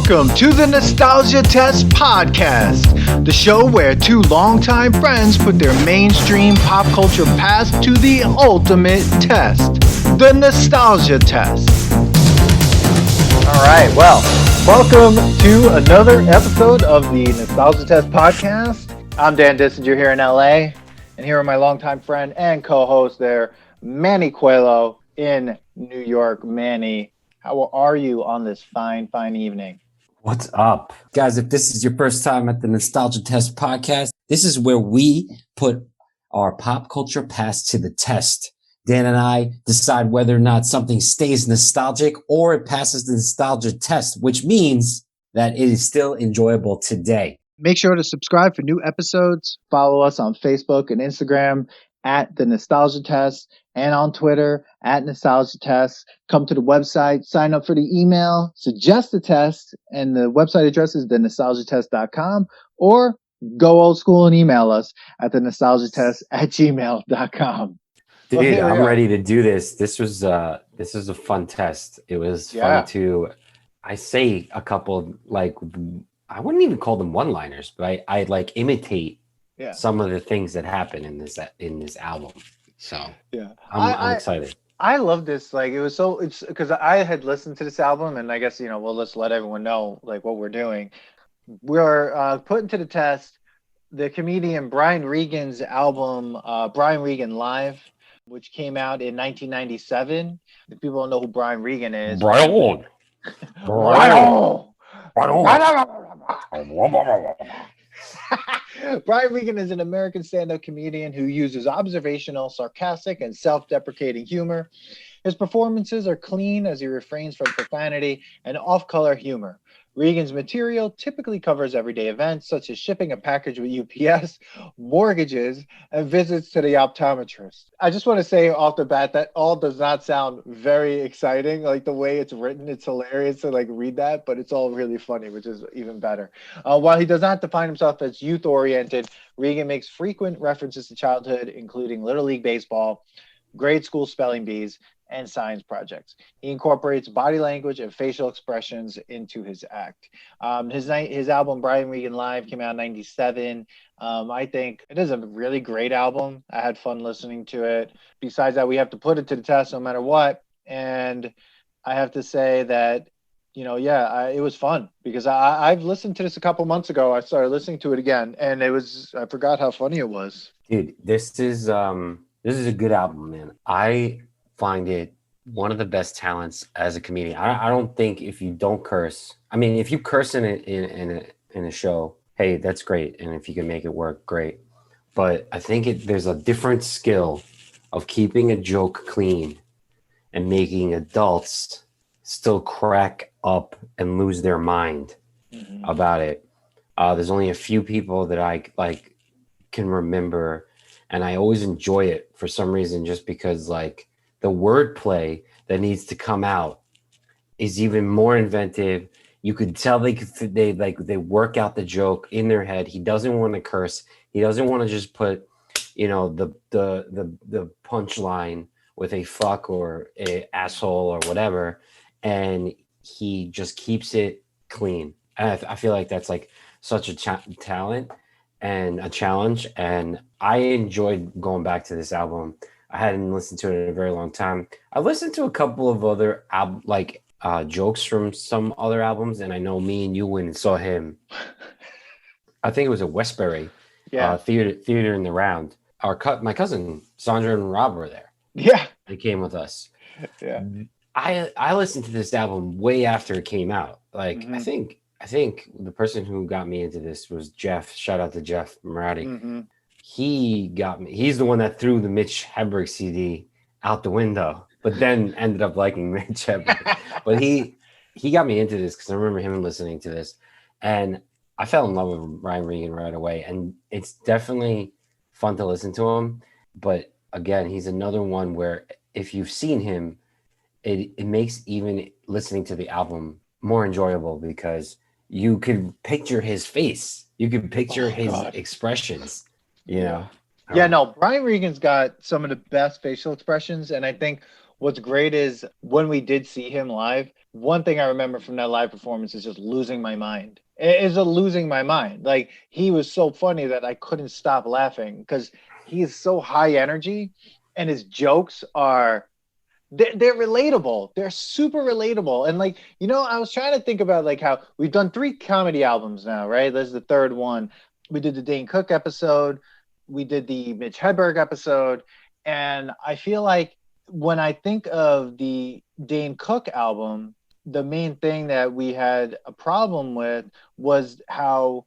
Welcome to the Nostalgia Test Podcast, the show where two longtime friends put their mainstream pop culture past to the ultimate test, the Nostalgia Test. All right, well, welcome to another episode of the Nostalgia Test Podcast. I'm Dan Dissinger here in LA, and here are my longtime friend and co-host there, Manny Coelho in New York. Manny, how are you on this fine evening? What's up? Guys, if this is your first time at the Nostalgia Test Podcast, this is where we put our pop culture past to the test. Dan and I decide whether or not something stays nostalgic or it passes the nostalgia test, which means that it is still enjoyable today. Make sure to subscribe for new episodes. Follow us on Facebook and Instagram at the Nostalgia Test, and on Twitter at Nostalgia Test. Come to the website, sign up for the email, suggest a test, and the website address is thenostalgiatest.com, or go old school and email us at thenostalgiatest@gmail.com. Dude, I'm ready to do this. This was a fun test. It was fun to, I say a couple, like, I wouldn't even call them one-liners, but I like imitate some of the things that happen in this album. So I'm excited. I love this. Like, it's because I had listened to this album, and I guess, we'll just let everyone know like what we're doing. We're putting to the test the comedian Brian Regan's album, Brian Regan Live, which came out in 1997. If people don't know who Brian Regan is, Brian. Brian Regan is an American stand-up comedian who uses observational, sarcastic, and self-deprecating humor. His performances are clean as he refrains from profanity and off-color humor. Regan's material typically covers everyday events such as shipping a package with UPS, mortgages, and visits to the optometrist. I just want to say off the bat that all does not sound very exciting. Like, the way it's written, it's hilarious to read that, but it's all really funny, which is even better. While he does not define himself as youth-oriented, Regan makes frequent references to childhood, including Little League Baseball, grade school spelling bees, and science projects. He incorporates body language and facial expressions into his act. His album Brian Regan Live came out in 97. I think it is a really great album. I had fun listening to it. Besides that, we have to put it to the test no matter what. And I have to say that, it was fun because I've listened to this a couple months ago. I started listening to it again, and I forgot how funny it was. Dude, this is a good album, man. I find it one of the best talents as a comedian. I don't think if you don't curse, I mean, if you curse in a show, hey, that's great, and if you can make it work, great. But I think there's a different skill of keeping a joke clean and making adults still crack up and lose their mind about it. There's only a few people that I can remember, and I always enjoy it for some reason, just because the wordplay that needs to come out is even more inventive. You could tell they work out the joke in their head. He doesn't want to curse. He doesn't want to just put, the punchline with a fuck or a asshole or whatever, and he just keeps it clean. And I feel like that's such a talent and a challenge. And I enjoyed going back to this album. I hadn't listened to it in a very long time. I listened to a couple of other jokes from some other albums, and I know me and you went and saw him. I think it was at Westbury Theater in the Round. My cousin Sandra and Rob were there. Yeah, they came with us. Yeah, I listened to this album way after it came out. I think the person who got me into this was Jeff. Shout out to Jeff Marati. He got me. He's the one that threw the Mitch Hedberg CD out the window, but then ended up liking Mitch Hedberg. But he got me into this because I remember him listening to this, and I fell in love with Brian Regan right away. And it's definitely fun to listen to him. But again, he's another one where if you've seen him, it makes even listening to the album more enjoyable because you could picture his face. You could picture his expressions. Yeah, no, Brian Regan's got some of the best facial expressions, and I think what's great is when we did see him live, one thing I remember from that live performance is just losing my mind. It is a losing my mind. Like he was so funny that I couldn't stop laughing because he is so high energy and his jokes are they're relatable. They're super relatable. And like, I was trying to think about like how we've done 3 comedy albums now, right? This is the third one. We did the Dane Cook episode, we did the Mitch Hedberg episode, and I feel like when I think of the Dane Cook album, the main thing that we had a problem with was how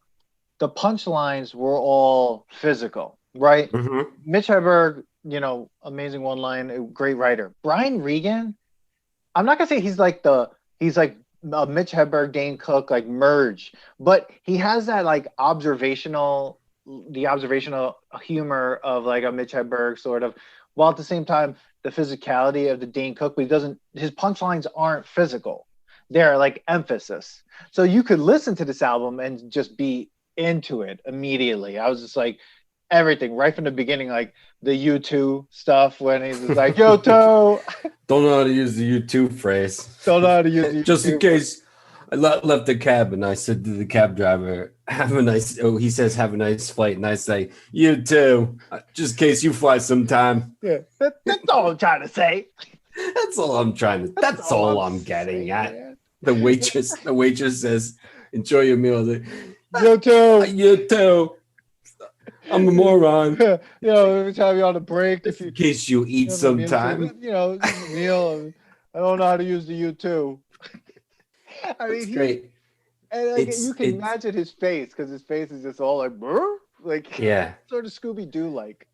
the punchlines were all physical, right? Mm-hmm. Mitch Hedberg, amazing one line, great writer. Brian Regan, I'm not gonna say he's like a Mitch Hedberg, Dane Cook like merge, but he has that like the observational humor of like a Mitch Hedberg sort of, while at the same time the physicality of the Dane Cook, but his punchlines aren't physical. They're like emphasis. So you could listen to this album and just be into it immediately. I was just like everything right from the beginning, like the U2 stuff when he's just like yo toe. Don't know how to use the U2 phrase. Don't know how to use the Just in U2. case I left the cab and I said to the cab driver, have a nice, he says, have a nice flight. And I say, you too, just in case you fly sometime. Yeah, that's all I'm trying to say. That's all I'm that's all I'm getting saying, at. man. The waitress says, enjoy your meal. You too. You too. I'm a moron. Every time you're on a break, Just in case you eat sometime. Meal. I don't know how to use the U2. I mean, It's great. And like you can imagine his face because his face is just all like, brr? Like yeah, sort of Scooby Doo like.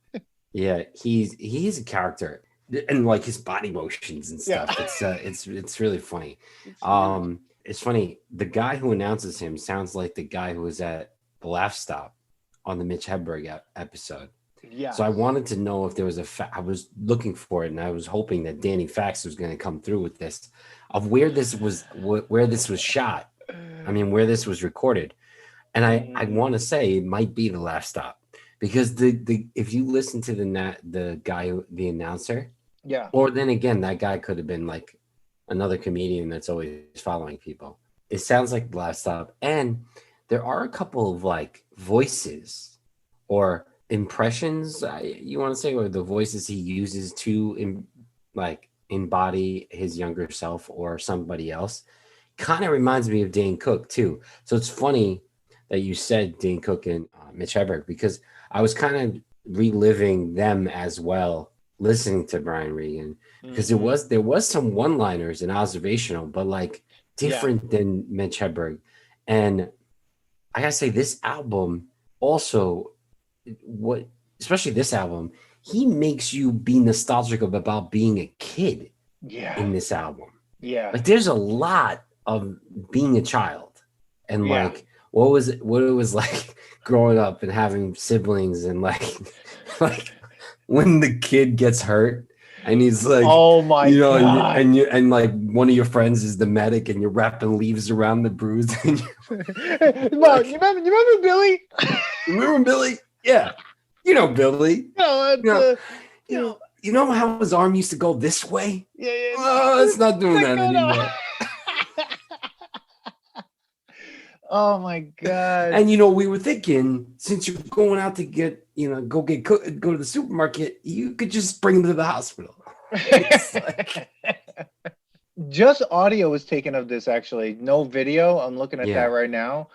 Yeah, he's a character, and like his body motions and stuff. Yeah. It's really funny. It's funny. The guy who announces him sounds like the guy who was at the Laugh Stop on the Mitch Hedberg episode. Yeah. So I wanted to know if there was I was looking for it, and I was hoping that Danny Fax was going to come through with this, of where this was shot. I mean, where this was recorded, and I want to say it might be the Laugh Stop, because the if you listen to the guy, the announcer, yeah, or then again that guy could have been like another comedian that's always following people. It sounds like the Laugh Stop, and there are a couple of like voices or impressions, you want to say, or the voices he uses to embody his younger self or somebody else. Kind of reminds me of Dane Cook too. So it's funny that you said Dane Cook and Mitch Hedberg, because I was kind of reliving them as well, listening to Brian Regan, because there was some one-liners and observational, but like different than Mitch Hedberg. And I gotta say, this album also, especially this album, he makes you be nostalgic about being a kid in this album. Yeah. Like there's a lot of being a child and like what it was like growing up and having siblings, and like when the kid gets hurt and he's like, oh my God. And like one of your friends is the medic and you're wrapping leaves around the bruise. And well, you remember Billy? Remember Billy? Yeah. You know Billy. You know how his arm used to go this way? Yeah. Oh, it's not doing that anymore. Oh my God. And we were thinking, since you're going out to get, go to the supermarket, you could just bring him to the hospital. Just audio was taken of this, actually. No video. I'm looking at that right now.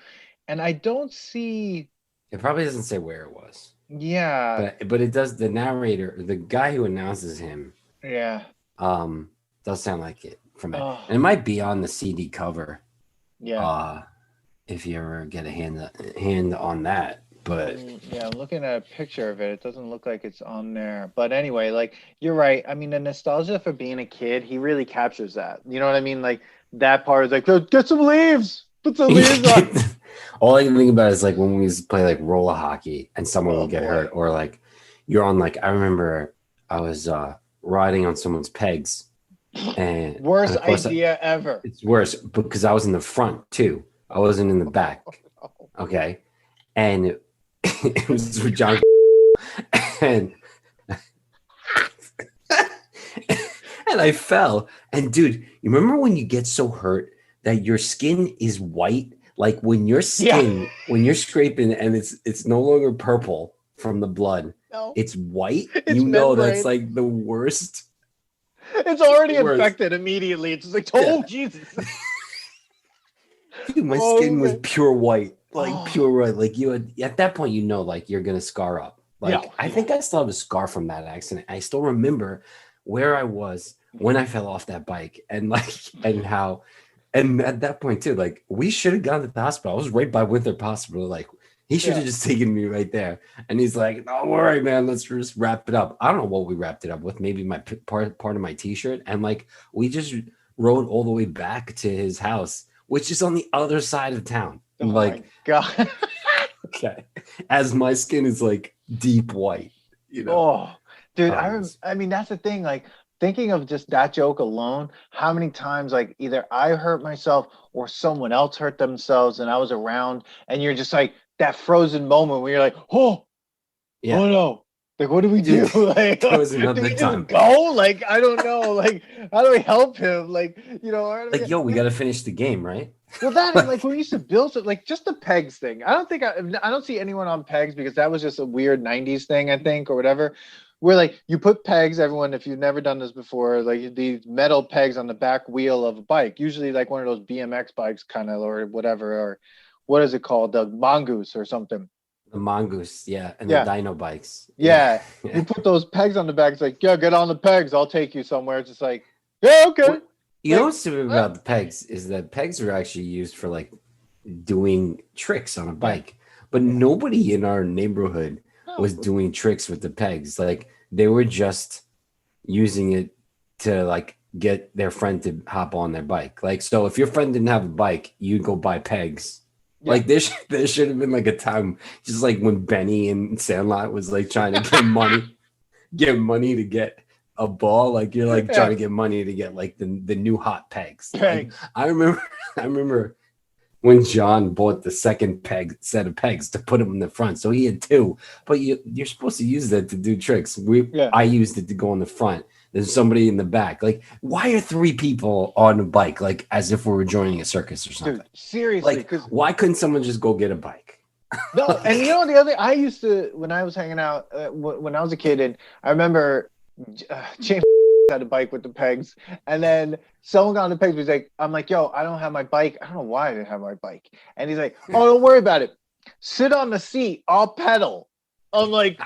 And I don't see. It probably doesn't say where it was. Yeah. But it does. The narrator, the guy who announces him. Yeah. Does sound like it from it. And it might be on the CD cover. Yeah. If you ever get a hand on that. But yeah, I'm looking at a picture of it. It doesn't look like it's on there. But anyway, like you're right. I mean, the nostalgia for being a kid, he really captures that. You know what I mean? Like that part is like, get some leaves. Put some leaves on. All I can think about is like when we used to play like roller hockey and someone would get hurt, or like you're on like, I remember I was riding on someone's pegs, and worst idea ever. It's worse because I was in the front too. I wasn't in the back. Okay. And it was with John. And and I fell. And dude, you remember when you get so hurt that your skin is white? Like Yeah. when you're scraping and it's no longer purple from the blood, No, it's white. it's You know that's membrane. like the worst. It's already Worst. infected immediately. It's just like, Yeah. oh Jesus. Dude, my Oh, skin was man. pure white. Like Oh, pure white. Like you had, at that point, you know, like you're gonna scar up. yeah, Like I yeah. think I still have a scar from that accident. I still remember where I was when I fell off that bike and like and how and at that point too, like we should have gone to the hospital. I was right by Winthrop Hospital. Like he should Yeah. have just taken me right there. And he's like, "Don't worry, man. Let's just wrap it up." I don't know what we wrapped it up with. Maybe my part of my t-shirt. And like we just rode all the way back to his house, which is on the other side of town. Oh Like, my God. okay, as my skin is like deep white, you know. Oh, dude, Um, I mean, that's the thing. Like, thinking of just that joke alone, how many times, like, either I hurt myself or someone else hurt themselves and I was around, and you're just like that frozen moment where you're like, oh, yeah, oh no. Like, what do we do? dude, Like, there was do another we time. just go? Like, I don't know. Like, how do we help him? Like, Like, yo, we got to finish the game, right? well, that and like when we used to build it, like just the pegs thing. I don't see anyone on pegs because that was just a weird '90s thing, I think, or whatever. Where like you put pegs, everyone, if you've never done this before, like these metal pegs on the back wheel of a bike, usually like one of those BMX bikes, kind of, or whatever, or what is it called, the mongoose or something. The mongoose, yeah, and the Yeah, dino bikes, yeah, yeah. yeah. You put those pegs on the back. It's like, yeah, get on the pegs. I'll take you somewhere. It's just like, yeah, okay. What you know Like, what's stupid what? about the pegs is that pegs are actually used for like doing tricks on a Yeah, bike, but yeah. nobody in our neighborhood No. was doing tricks with the pegs. Like they were just using it to like get their friend to hop on their bike. Like so, if your friend didn't have a bike, you'd go buy pegs. Yeah. Like there should have been like a time, just like when Benny and Sandlot was like trying to get money to get a ball. Like you're like trying Yeah. to get money to get like the new hot pegs. Like Pegs. I remember I remember when John bought the second peg set of pegs to put them in the front. So he had two, but you're supposed to use that to do tricks. Yeah. I used it to go on the front. There's somebody in the back. Like, why are three people on a bike? Like, as if we were joining a circus or something. Dude, seriously, Like, because why couldn't someone just go get a bike? no, and you know the other, I used to when I was hanging out when I was a kid, and I remember James had a bike with the pegs, and then someone got on the pegs. He's like, I'm like, yo, I don't have my bike. I don't know why I didn't have my bike, and he's like, oh, don't worry about it. Sit on the seat. I'll pedal. I'm like,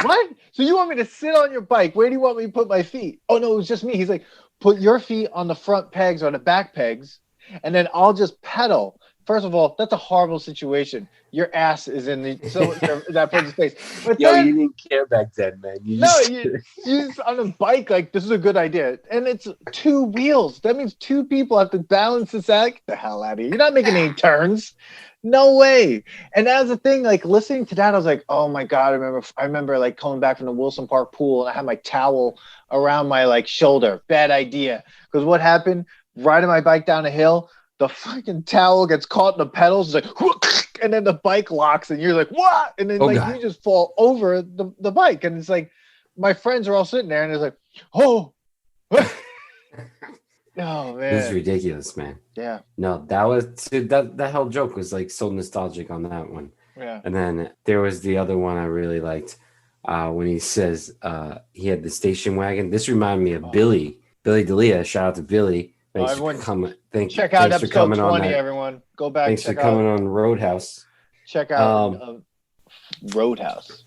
what? So you want me to sit on your bike? Where do you want me to put my feet? Oh no, it was just me. He's like, put your feet on the front pegs or the back pegs, and then I'll just pedal. First of all, that's a horrible situation. Your ass is in that person's face. But Yo, then, you didn't care back then, man. you're just on a bike. Like this is a good idea, and it's two wheels. That means two people have to balance this out. Get the hell out of here! You're not making any turns. No way. And as a thing, like listening to that, I was like, oh my God, I remember like coming back from the Wilson Park pool and I had my towel around my like shoulder. Bad idea. Because what happened? Riding my bike down a hill, the fucking towel gets caught in the pedals, it's like, and then the bike locks and you're like, what? And then like you just fall over the bike. And it's like my friends are all sitting there and it's like, oh. Oh man, This is ridiculous, man. Yeah. No, that was that whole joke was like so nostalgic on that one. Yeah. And then there was the other one I really liked when he says he had the station wagon. This reminded me of Billy D'Elia. Shout out to Billy. Thanks for coming. Check out thanks for episode coming 20, everyone. Go back. Thanks for coming on Roadhouse. Check out Roadhouse.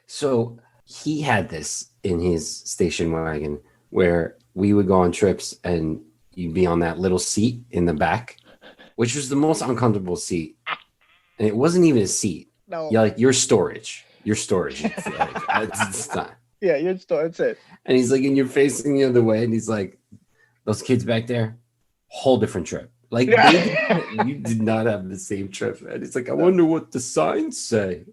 So he had this in his station wagon where we would go on trips and you'd be on that little seat in the back, which was the most uncomfortable seat. And it wasn't even a seat. No. You're like, your storage. It's not. Yeah, your storage. That's it. And he's like, and you're facing the other way. And he's like, those kids back there, whole different trip. Like, you did not have the same trip. And it's like, I wonder what the signs say.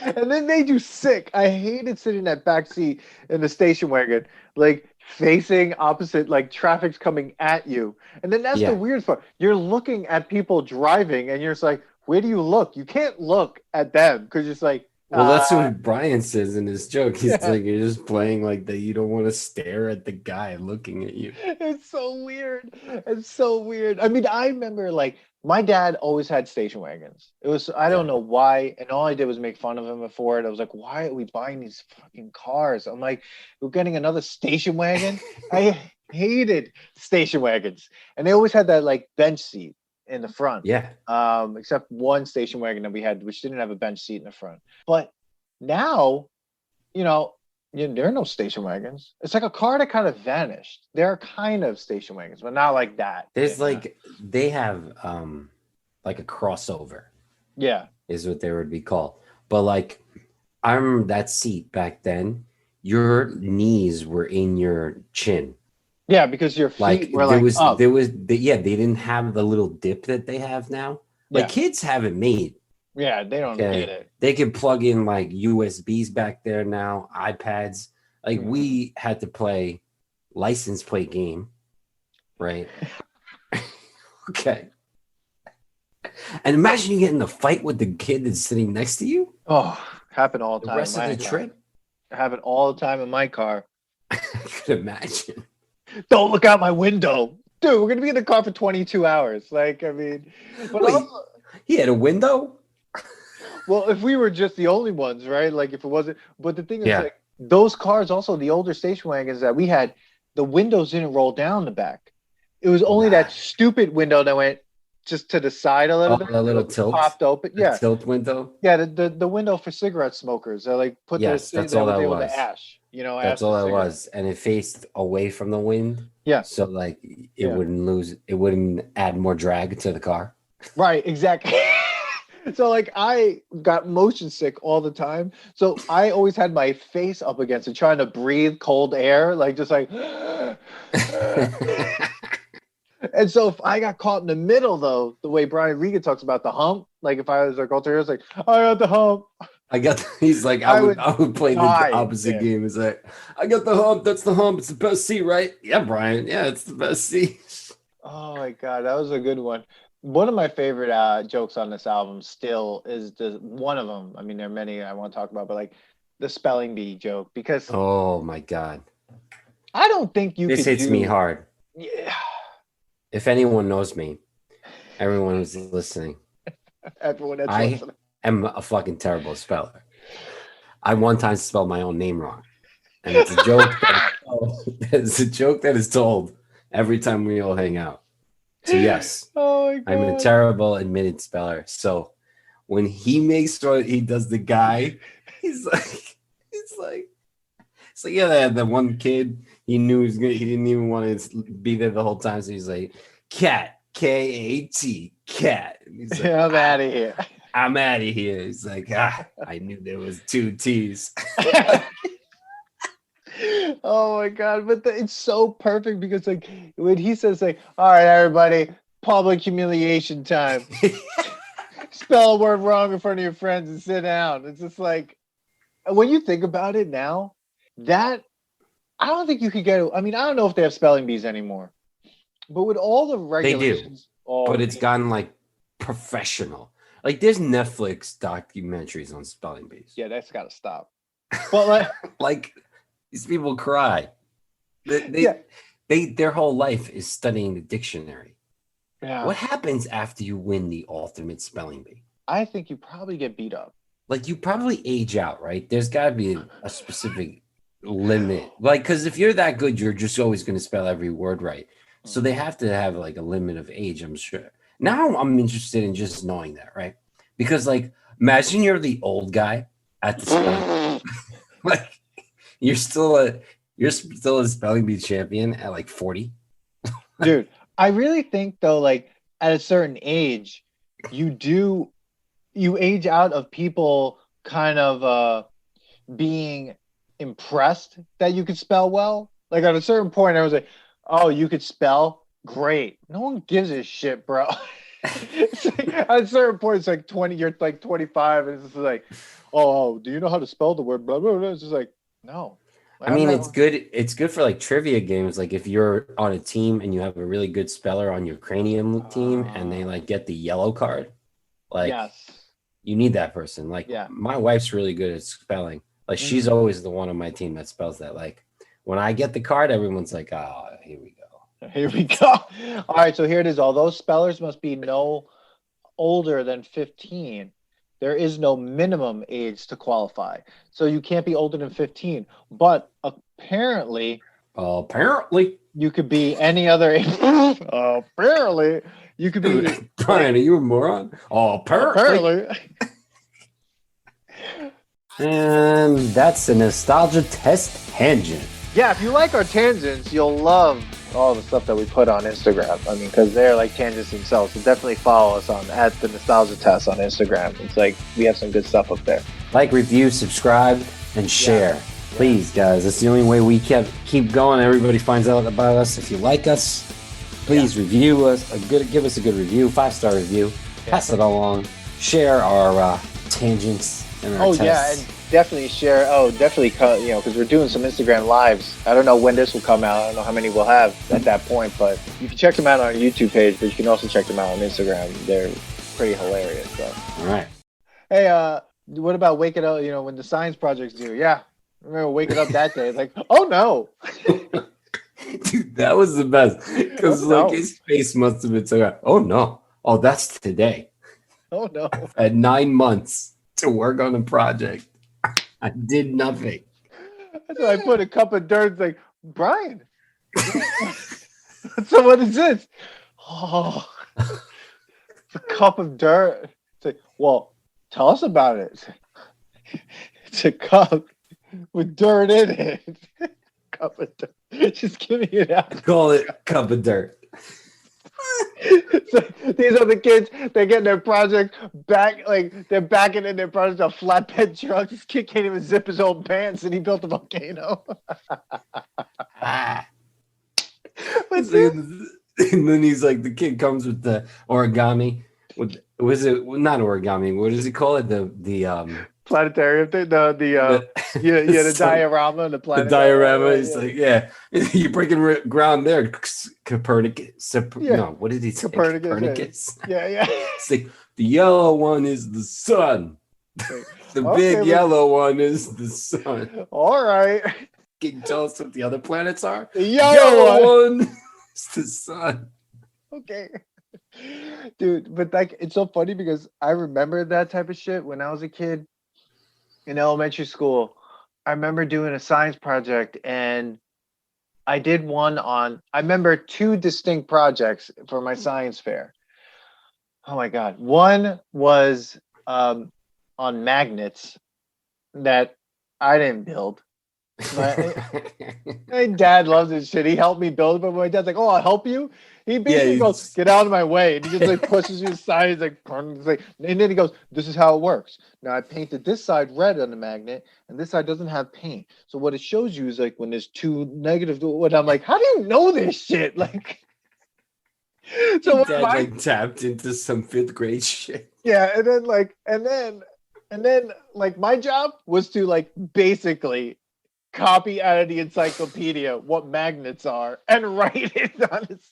And then made you sick. I hated sitting in that back seat in the station wagon, like facing opposite, like traffic's coming at you. And then that's the weird part. You're looking at people driving and you're just like, where do you look? You can't look at them because you're just like, Well, that's what Brian says in his joke. He's Yeah, like, you're just playing like that. You don't want to stare at the guy looking at you. it's so weird. It's so weird. I mean, I remember like my dad always had station wagons. It was I don't Yeah. know why, and all I did was make fun of him for it. I was like, why are we buying these fucking cars? I'm like, we're getting another station wagon. I hated station wagons, and they always had that like bench seat in the front. Yeah. Except one station wagon that we had, which didn't have a bench seat in the front. But now, you know, there are no station wagons. It's like a car that kind of vanished. There are kind of station wagons, but not like that. There's like they have like a crossover Yeah. is what they would be called. But like I remember that seat back then, your knees were in your chin. Yeah, because your feet Like were like up. yeah, they didn't have the little dip that they have now. Like Yeah. kids have it made. Yeah, they don't get Okay. it. They can plug in like USBs back there now, iPads. Like we had to play license plate game, right? Okay. And imagine you get in a fight with the kid that's sitting next to you Oh, happen all the the time. rest in of my the car. trip. Happen all the time in my car. I could imagine. Don't look out my window. Dude, we're gonna be in the car for 22 hours. Like, I mean, but Wait, also, he had a window? well, if we were just the only ones, right? Like if it wasn't, but the thing is, Yeah. like those cars, also the older station wagons that we had, the windows didn't roll down the back. It was only that stupid window that went just to the side a little bit. The little It tilt. popped open. The Yeah, tilt window. yeah. The window for cigarette smokers. They like put Yes, this that's that all was that able was. to ash. You know, That's ash all the that cigarette. was. And it faced away from the wind. Yeah. So like it Yeah. wouldn't add more drag to the car. Right, exactly. So like I got motion sick all the time. So I always had my face up against it, trying to breathe cold air, like just like and so if I got caught in the middle though, the way Brian Regan talks about the hump, like if I was like alter, it's like, I got the hump. He's like, I I would play die. the opposite Yeah. game. It's like, I got the hump, that's the hump, it's the best seat, right? Yeah, Brian. Yeah, it's the best seat. Oh my god, that was a good one. One of my favorite jokes on this album still is the one of them. I mean, there are many I want to talk about, but like the spelling bee joke, because Oh my god. I don't think you This could hits me hard. Yeah. If anyone knows me, everyone who's listening, Everyone that's I listening. am a fucking terrible speller. I one time spelled my own name wrong. And it's a joke it's a joke that is told every time we all hang out. So yes, Oh my god. I'm a terrible admitted speller. So when he makes sure he does the guy, it's like yeah, the one kid he knew he didn't even want to be there the whole time. So he's like, cat, K-A-T, cat. And he's like, I'm out of here. I'm out of here. He's like, I knew there was two T's. Oh my god, but it's so perfect because like when he says like, all right, everybody, public humiliation time. Spell a word wrong in front of your friends and sit down. It's just like when you think about it now, that I don't think you could get. I mean, I don't know if they have spelling bees anymore, but with all the regulations, but it's gotten like professional. Like there's Netflix documentaries on spelling bees. Yeah, that's got to stop. But like, like these people cry. Their whole life is studying the dictionary. yeah. What happens after you win the ultimate spelling bee? I think you probably get beat up. Like you probably age out, right? There's got to be a specific limit. Like, because if you're that good, you're just always going to spell every word right. So they have to have like a limit of age, I'm sure. Now I'm interested in just knowing that, right? Because like, imagine you're the old guy at the spelling. Like, you're still a spelling bee champion at like 40. Dude, I really think though, like at a certain age, you age out of people kind of being impressed that you could spell well. Like at a certain point, I was like, "Oh, you could spell? Great!" No one gives a shit, bro. It's like, at a certain point, it's like 20. You're like 25, and it's just like, "Oh, do you know how to spell the word?" Blah blah blah. It's just like, no. Like, I mean, it's good. It's good for like trivia games. Like if you're on a team and you have a really good speller on your cranium team, and they like get the yellow card, like yes. you need that person. Like Yeah. my wife's really good at spelling. Like she's always the one on my team that spells that. Like when I get the card, everyone's like, "Oh, here we go." Here we go. All right, so here it is. Although spellers must be no older than 15, there is no minimum age to qualify. So you can't be older than 15. But apparently, you could be any other age. Apparently, you could be. Brian, are you a moron? Oh, apparently. And that's the nostalgia test tangent. Yeah, if you like our tangents, you'll love all the stuff that we put on Instagram. I mean, because they're like tangents themselves. So definitely follow us on @the nostalgia test on Instagram. It's like we have some good stuff up there. Like, review, subscribe, and share. Yeah. Please, guys. That's the only way we keep going. Everybody finds out about us. If you like us, please review us. Give us a good review, 5-star review. Yeah. Pass it along. Share our tangents and our tests. Yeah, and definitely share. Definitely, because we're doing some Instagram lives. I don't know when this will come out. I don't know how many we'll have at that point, but you can check them out on our YouTube page, but you can also check them out on Instagram. They're pretty hilarious. So. All right. Hey, what about waking up, when the science project's due? Yeah. I remember waking up that day. It's like, oh no. Dude, that was the best. Because his face must have been so, oh no. Oh, that's today. Oh no. I had 9 months to work on the project. I did nothing. So I put a cup of dirt. It's like, Brian. So what is this? Oh, a cup of dirt. It's like, well, tell us about it. It's a cup with dirt in it. Cup of dirt. Just give me it out. Call it cup of dirt. So these are the kids. They're getting their project back. Like they're backing in their project a flatbed truck. This kid can't even zip his own pants, and he built a volcano. And then he's like, the kid comes with the origami. Was it not origami? What does he call it? The planetarium thing. The diorama and the planetarium. The diorama. He's like, yeah, you're breaking ground there, Copernicus. No, what did he say? Copernicus. Yeah. It's like the yellow one is the sun. The big yellow one is the sun. All right. Can you tell us what the other planets are? The yellow one is the sun. Okay. Dude, but it's so funny because I remember that type of shit when I was a kid in elementary school. I remember doing a science project, and I did one I remember 2 distinct projects for my science fair. Oh my God. One was on magnets that I didn't build. My dad loves this shit. He helped me build it, but my dad's like, "Oh, I'll help you." He basically goes, "Get out of my way," and he just like pushes you aside. He's like, and then he goes, "This is how it works. Now I painted this side red on the magnet, and this side doesn't have paint. So what it shows you is like when there's 2 negative. And I'm like, how do you know this shit? Like, so dad tapped into some 5th grade shit. Yeah, and then my job was to basically copy out of the encyclopedia what magnets are and write it on his.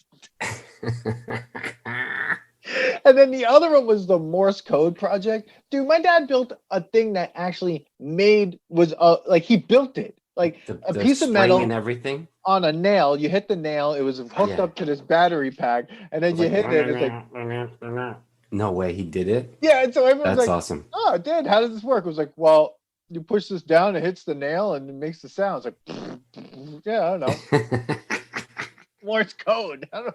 And then the other one was the Morse code project. Dude, my dad built a thing that actually he built it. Like a piece of metal and everything on a nail. You hit the nail, it was hooked up to this battery pack, and then you hit it. It's like, no way, he did it. Yeah, and so everyone's that's awesome. Oh, Dad, how does this work? It was like, well, you push this down, it hits the nail, and it makes the sound. It's like, yeah, I don't know. Morse code. I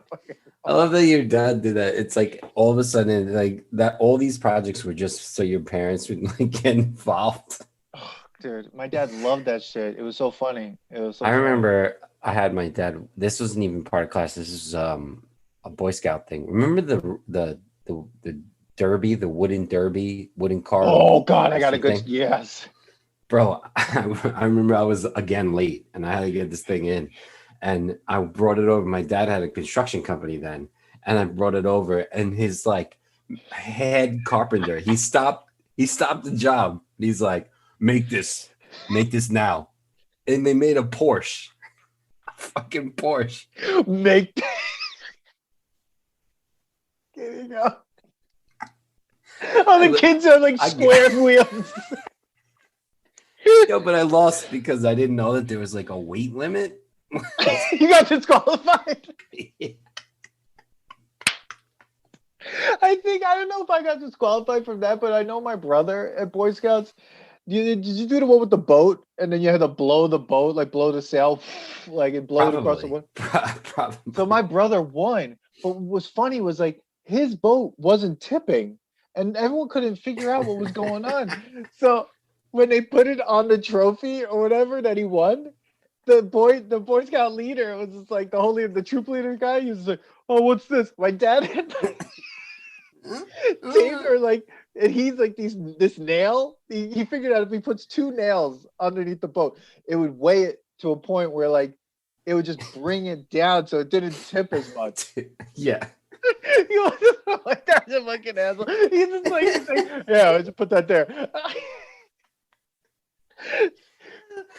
love that your dad did that. It's like all of a sudden, like that. All these projects were just so your parents would get involved. Oh, dude, my dad loved that shit. It was so funny. I remember I had my dad. This wasn't even part of class. This was a Boy Scout thing. Remember the derby, the wooden car? Oh God, I got a good yes. Bro, I remember I was again late and I had to get this thing in, and I brought it over. My dad had a construction company then, and I brought it over, and his head carpenter, he stopped the job. And he's like, make this now. And they made a Porsche. A fucking Porsche. There you go. Oh, the kids are like square wheels. Yo, but I lost because I didn't know that there was like a weight limit. You got disqualified. Yeah. I don't know if I got disqualified from that, but I know my brother at Boy Scouts. Did you do the one with the boat, and then you had to blow the boat, like blow the sail, like it blowed across the water? Probably. So my brother won, but what was funny was like his boat wasn't tipping, and everyone couldn't figure out what was going on. So when they put it on the trophy or whatever that he won, the Boy Scout leader was just like the troop leader guy. He was like, "Oh, what's this?" My dad had taped or like, and he's like this nail. He figured out if he puts 2 nails underneath the boat, it would weigh it to a point where like it would just bring it down so it didn't tip as much. Yeah. He was like, that's a fucking asshole. He's just like, yeah, I just put that there.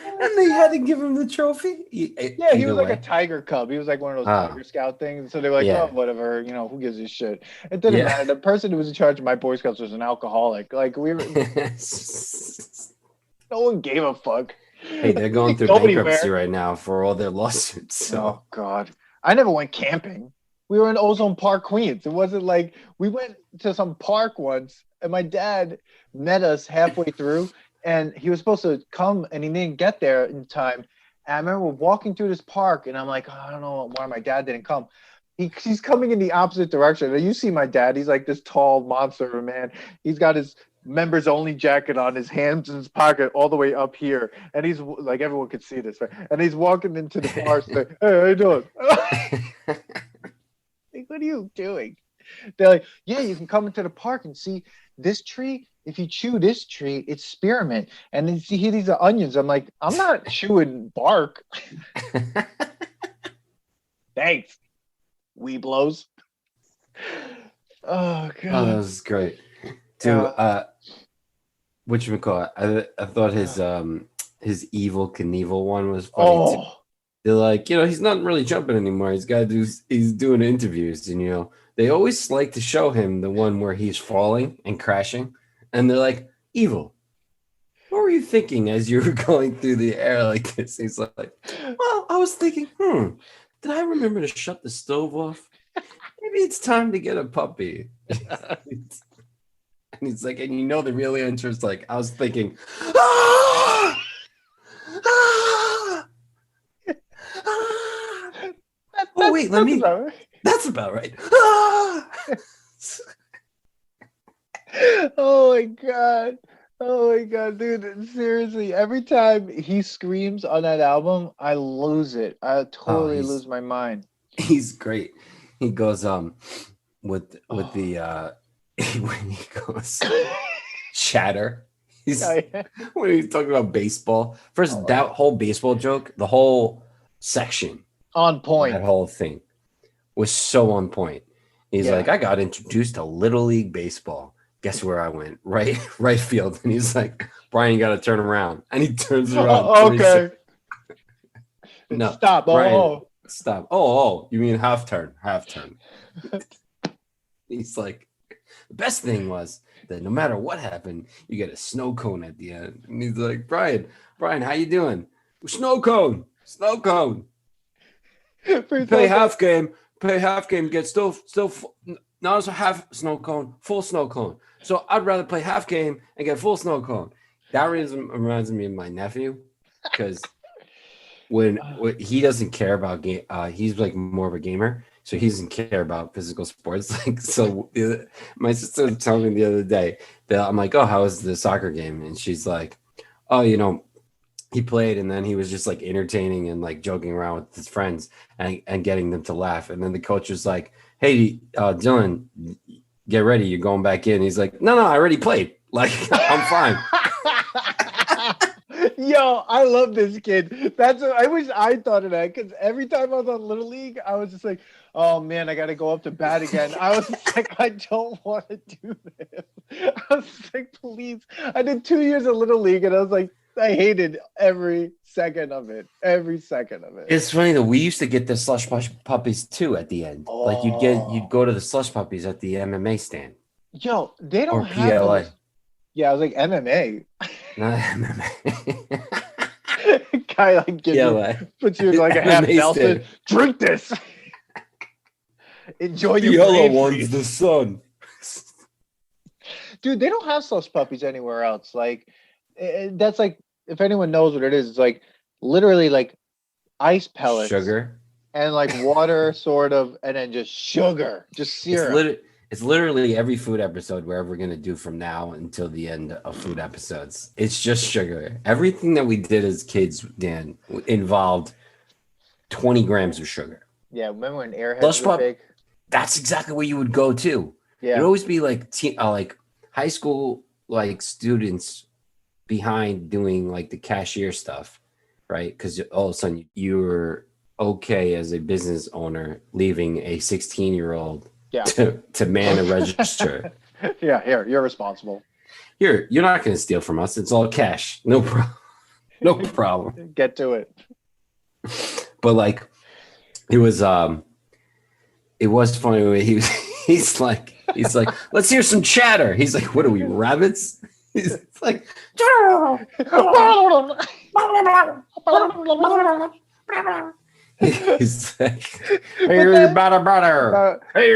And they had to give him the trophy. Yeah, he was like a tiger cub. He was like one of those Tiger Scout things. So they were like, Yeah. oh, whatever, who gives a shit? It didn't matter. The person who was in charge of my Boy Scouts was an alcoholic. Like no one gave a fuck. Hey, they're going through bankruptcy right now for all their lawsuits. So. Oh God, I never went camping. We were in Ozone Park, Queens. It wasn't like we went to some park once, and my dad met us halfway through, and he was supposed to come, and he didn't get there in time. And I remember walking through this park, and I'm like, oh, I don't know why my dad didn't come. He's coming in the opposite direction. And you see my dad. He's like this tall monster of a man. He's got his members only jacket on, his hands in his pocket all the way up here, and he's like, everyone could see this, right? And he's walking into the forest like, hey, how you doing? Like, what are you doing? They're like, yeah, you can come into the park and see this tree. If you chew this tree, it's spearmint. And then you hear these are onions. I'm like, I'm not chewing bark. Thanks, weeblos. Oh God. Oh, that was great. Dude, whatchamacallit? I thought his Evil Knievel one was funny too. They're like, he's not really jumping anymore. He's doing interviews, and they always like to show him the one where he's falling and crashing, and they're like, Evil, what were you thinking as you were going through the air like this? He's like, well, I was thinking, did I remember to shut the stove off? Maybe it's time to get a puppy. And he's like, and the real answer is like, I was thinking, oh wait, that's about right. Oh my god, dude, seriously, every time he screams on that album, I lose it. I totally lose my mind. He's great. He goes with the when he goes chatter. When he's talking about baseball. First, that whole baseball joke, the whole section on point. That whole thing was so on point. He's like, I got introduced to Little League Baseball. Guess where I went? Right field. And he's like, Brian, you got to turn around. And he turns around. Okay. No, stop. Brian, stop. Oh, you mean half turn? He's like, the best thing was that no matter what happened, you get a snow cone at the end. And he's like, Brian, how you doing? Snow cone. Pay half game, get still not as a half snow cone, full snow cone. So I'd rather play half game and get full snow cone. That reminds me of my nephew, because when he doesn't care about game, he's like more of a gamer, so he doesn't care about physical sports. Like, so my sister was telling me the other day that I'm like, oh, how was the soccer game? And she's like, oh, he played, and then he was just like entertaining and like joking around with his friends and getting them to laugh. And then the coach was like, hey, Dylan, get ready. You're going back in. He's like, no, I already played. Like, I'm fine. Yo, I love this kid. I wish I thought of that, because every time I was on Little League, I was just like, oh man, I got to go up to bat again. I was like, I don't want to do this. I was like, please. I did 2 years of Little League, and I was like, I hated every second of it. It's funny though. We used to get the slush puppies too at the end. Like you'd go to the slush puppies at the MMA stand. Yo, they or don't have PLA. those. Yeah, I was like MMA. Not MMA. Guy like gives you, PLA. puts you in like a half MMA Nelson. stand. Drink this. Enjoy The your yellow brain one's freeze. the sun. Dude, they don't have slush puppies anywhere else. Like that's like if anyone knows what it is, it's like literally like ice pellets Sugar. and like water sort of and then just sugar, just It's syrup. it's literally every food episode we're ever gonna do from now until the end of food episodes. It's just sugar. Everything that we did as kids, Dan, involved 20 grams of sugar. Yeah, remember when airheads Slush were pup. big? That's exactly where you would go to. It'd Yeah. always be like high school like students behind doing like the cashier stuff, right? Because all of a sudden you're okay as a business owner leaving a 16-year-old Yeah. to man a register. Yeah, here, you're responsible. Here, you're not going to steal from us. It's all cash. No problem. No problem. Get to it. But like, it was funny when he's like, let's hear some chatter. He's like, what are we, rabbits? He's like, he's like, hey, brother, hey,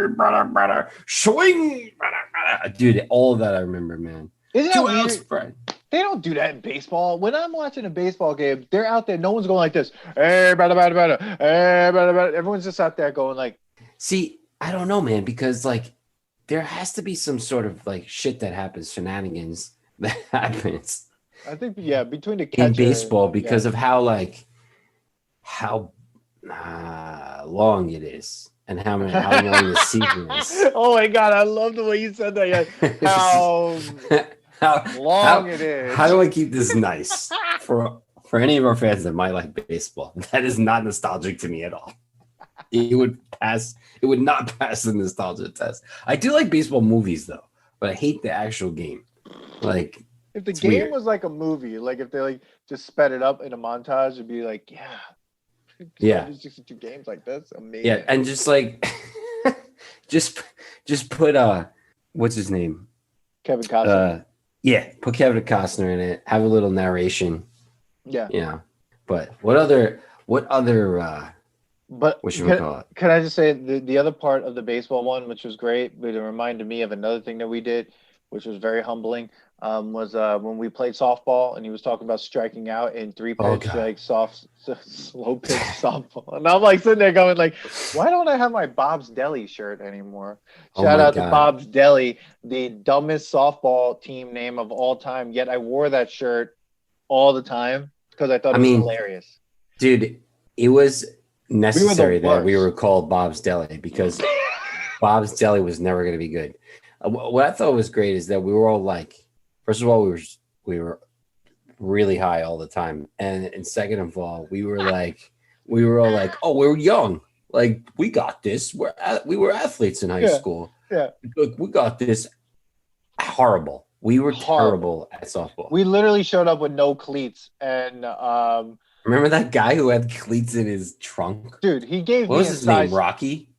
brother, swing, brother. Dude, all of that I remember, man. Isn't that 2 weird? ounce spread. They don't do that in baseball. When I'm watching a baseball game, they're out there. No one's going like this. Hey, brother, brother, brother. Hey, brother, brother. Everyone's just out there going like. See, I don't know, man, because like there has to be some sort of like shit that happens, shenanigans that happens I think yeah, between the catcher in baseball because yeah. of how long it is and how long the season is. Oh my god, I love the way you said that. Yeah. How long it is. How do I keep this nice for any of our fans that might like baseball? That is not nostalgic to me at all. It would not pass the nostalgia test. I do like baseball movies though, but I hate the actual game. Like if the game weird. Was like a movie, like if they like just sped it up in a montage, it'd be like, yeah, 62 games like this, amazing. Yeah, and just like, just put what's his name? Kevin Costner. Yeah, put Kevin Costner in it. Have a little narration. Yeah. Yeah, but what other? But what should we call it? Can I just say the other part of the baseball one, which was great, but it reminded me of another thing that we did, which was very humbling, was when we played softball and he was talking about striking out in 3-pitch, like slow pitch softball. And I'm like sitting there going like, why don't I have my Bob's Deli shirt anymore? Shout out to Bob's Deli, the dumbest softball team name of all time. Yet I wore that shirt all the time because I thought it was hilarious. Dude, it was necessary that we were called Bob's Deli because Bob's Deli was never going to be good. What I thought was great is that we were all like, first of all, we were really high all the time, and second of all, we were all like, oh, we're young, like we got this. We were athletes in high school. Yeah, look, we got this. Horrible. We were terrible at softball. We literally showed up with no cleats, and remember that guy who had cleats in his trunk? Dude, he gave what me was his name? Rocky.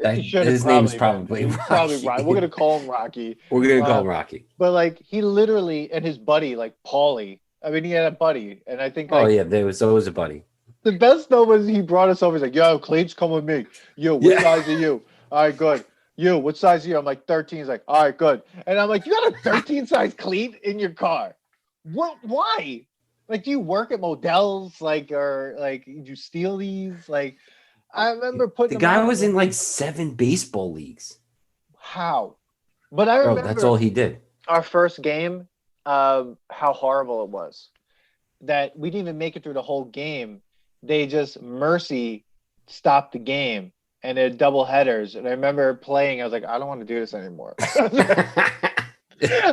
His name's probably Rocky. Probably right. We're gonna call him Rocky. We're gonna call him Rocky. But like he literally and his buddy, like Paulie. I mean, he had a buddy, and I think. Yeah, there was always a buddy. The best though was he brought us over. He's like, "Yo, cleats, come with me. You, what size are you? All right, good. You, what size are you?" I'm like 13. He's like, "All right, good." And I'm like, "You got a 13 size cleat in your car? What? Why? Like, do you work at Modell's? Like, or like, do you steal these? Like." I remember putting the guy was in like 7 baseball leagues. How? But I remember that's all he did. Our first game, how horrible it was. That we didn't even make it through the whole game. They just mercy stopped the game and they're double headers. And I remember playing, I was like, I don't want to do this anymore.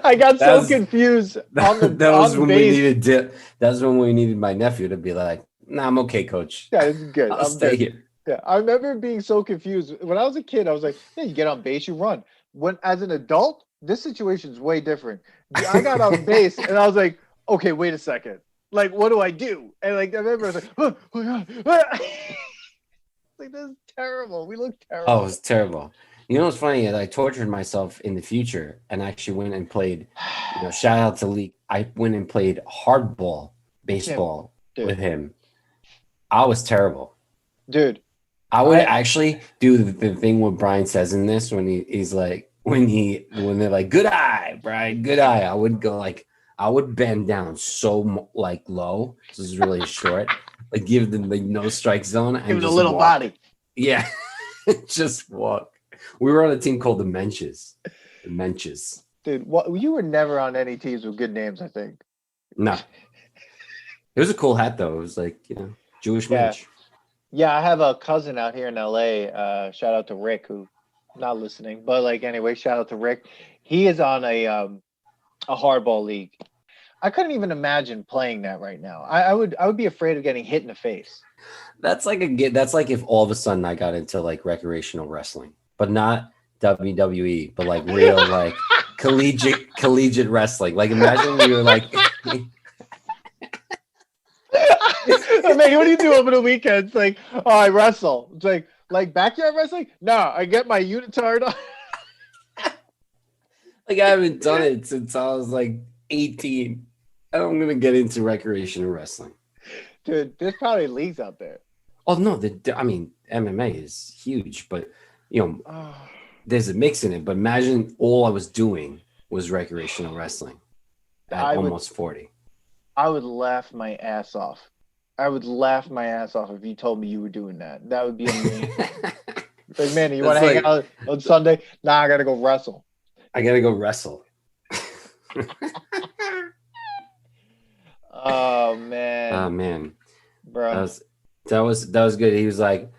I got so confused. That was when we needed my nephew to be like, nah, I'm okay, coach. Yeah, it's good. I'll stay here. Yeah, I remember being so confused. When I was a kid, I was like, yeah, you get on base, you run. When as an adult, this situation is way different. I got on base and I was like, okay, wait a second. Like, what do I do? And like I remember I was like, oh my God. Like, this is terrible. We look terrible. Oh, it was terrible. You know what's funny? I tortured myself in the future and actually went and played, shout out to Leak. I went and played hardball I can't, baseball with dude, him. I was terrible. dude. I would I actually do the thing what Brian says in this when he's like when they're like good eye, Brian, good eye. I would go like I would bend down so like low, so it's really short, like give them the no strike zone give and it a just little walk. body, Yeah, just walk. We were on a team called the Menches. The Menches. dude. What you were never on any teams with good names, I think. No, it was a cool hat though. It was like Jewish Yeah, Mensch. yeah. I have a cousin out here in LA. Shout out to Rick, who not listening, but like anyway, shout out to Rick. He is on a hardball league. I couldn't even imagine playing that right now. I would be afraid of getting hit in the face. That's like if all of a sudden I got into like recreational wrestling, but not WWE, but like real like collegiate wrestling. Like imagine you were like Man, what do you do over the weekends? Like, oh, I wrestle. It's like backyard wrestling. No, I get my unitard on. like I haven't done it since I was like 18. And I'm gonna get into recreational wrestling. Dude, there's probably leagues out there. Oh no, I mean MMA is huge, but Oh, there's a mix in it. But imagine all I was doing was recreational wrestling at I would almost 40. I would laugh my ass off. I would laugh my ass off if you told me you were doing that. That would be amazing. Like, man, you want to hang out on Sunday? Nah, I gotta go wrestle. I gotta go wrestle. Oh man, Oh man. bro. That was good. He was like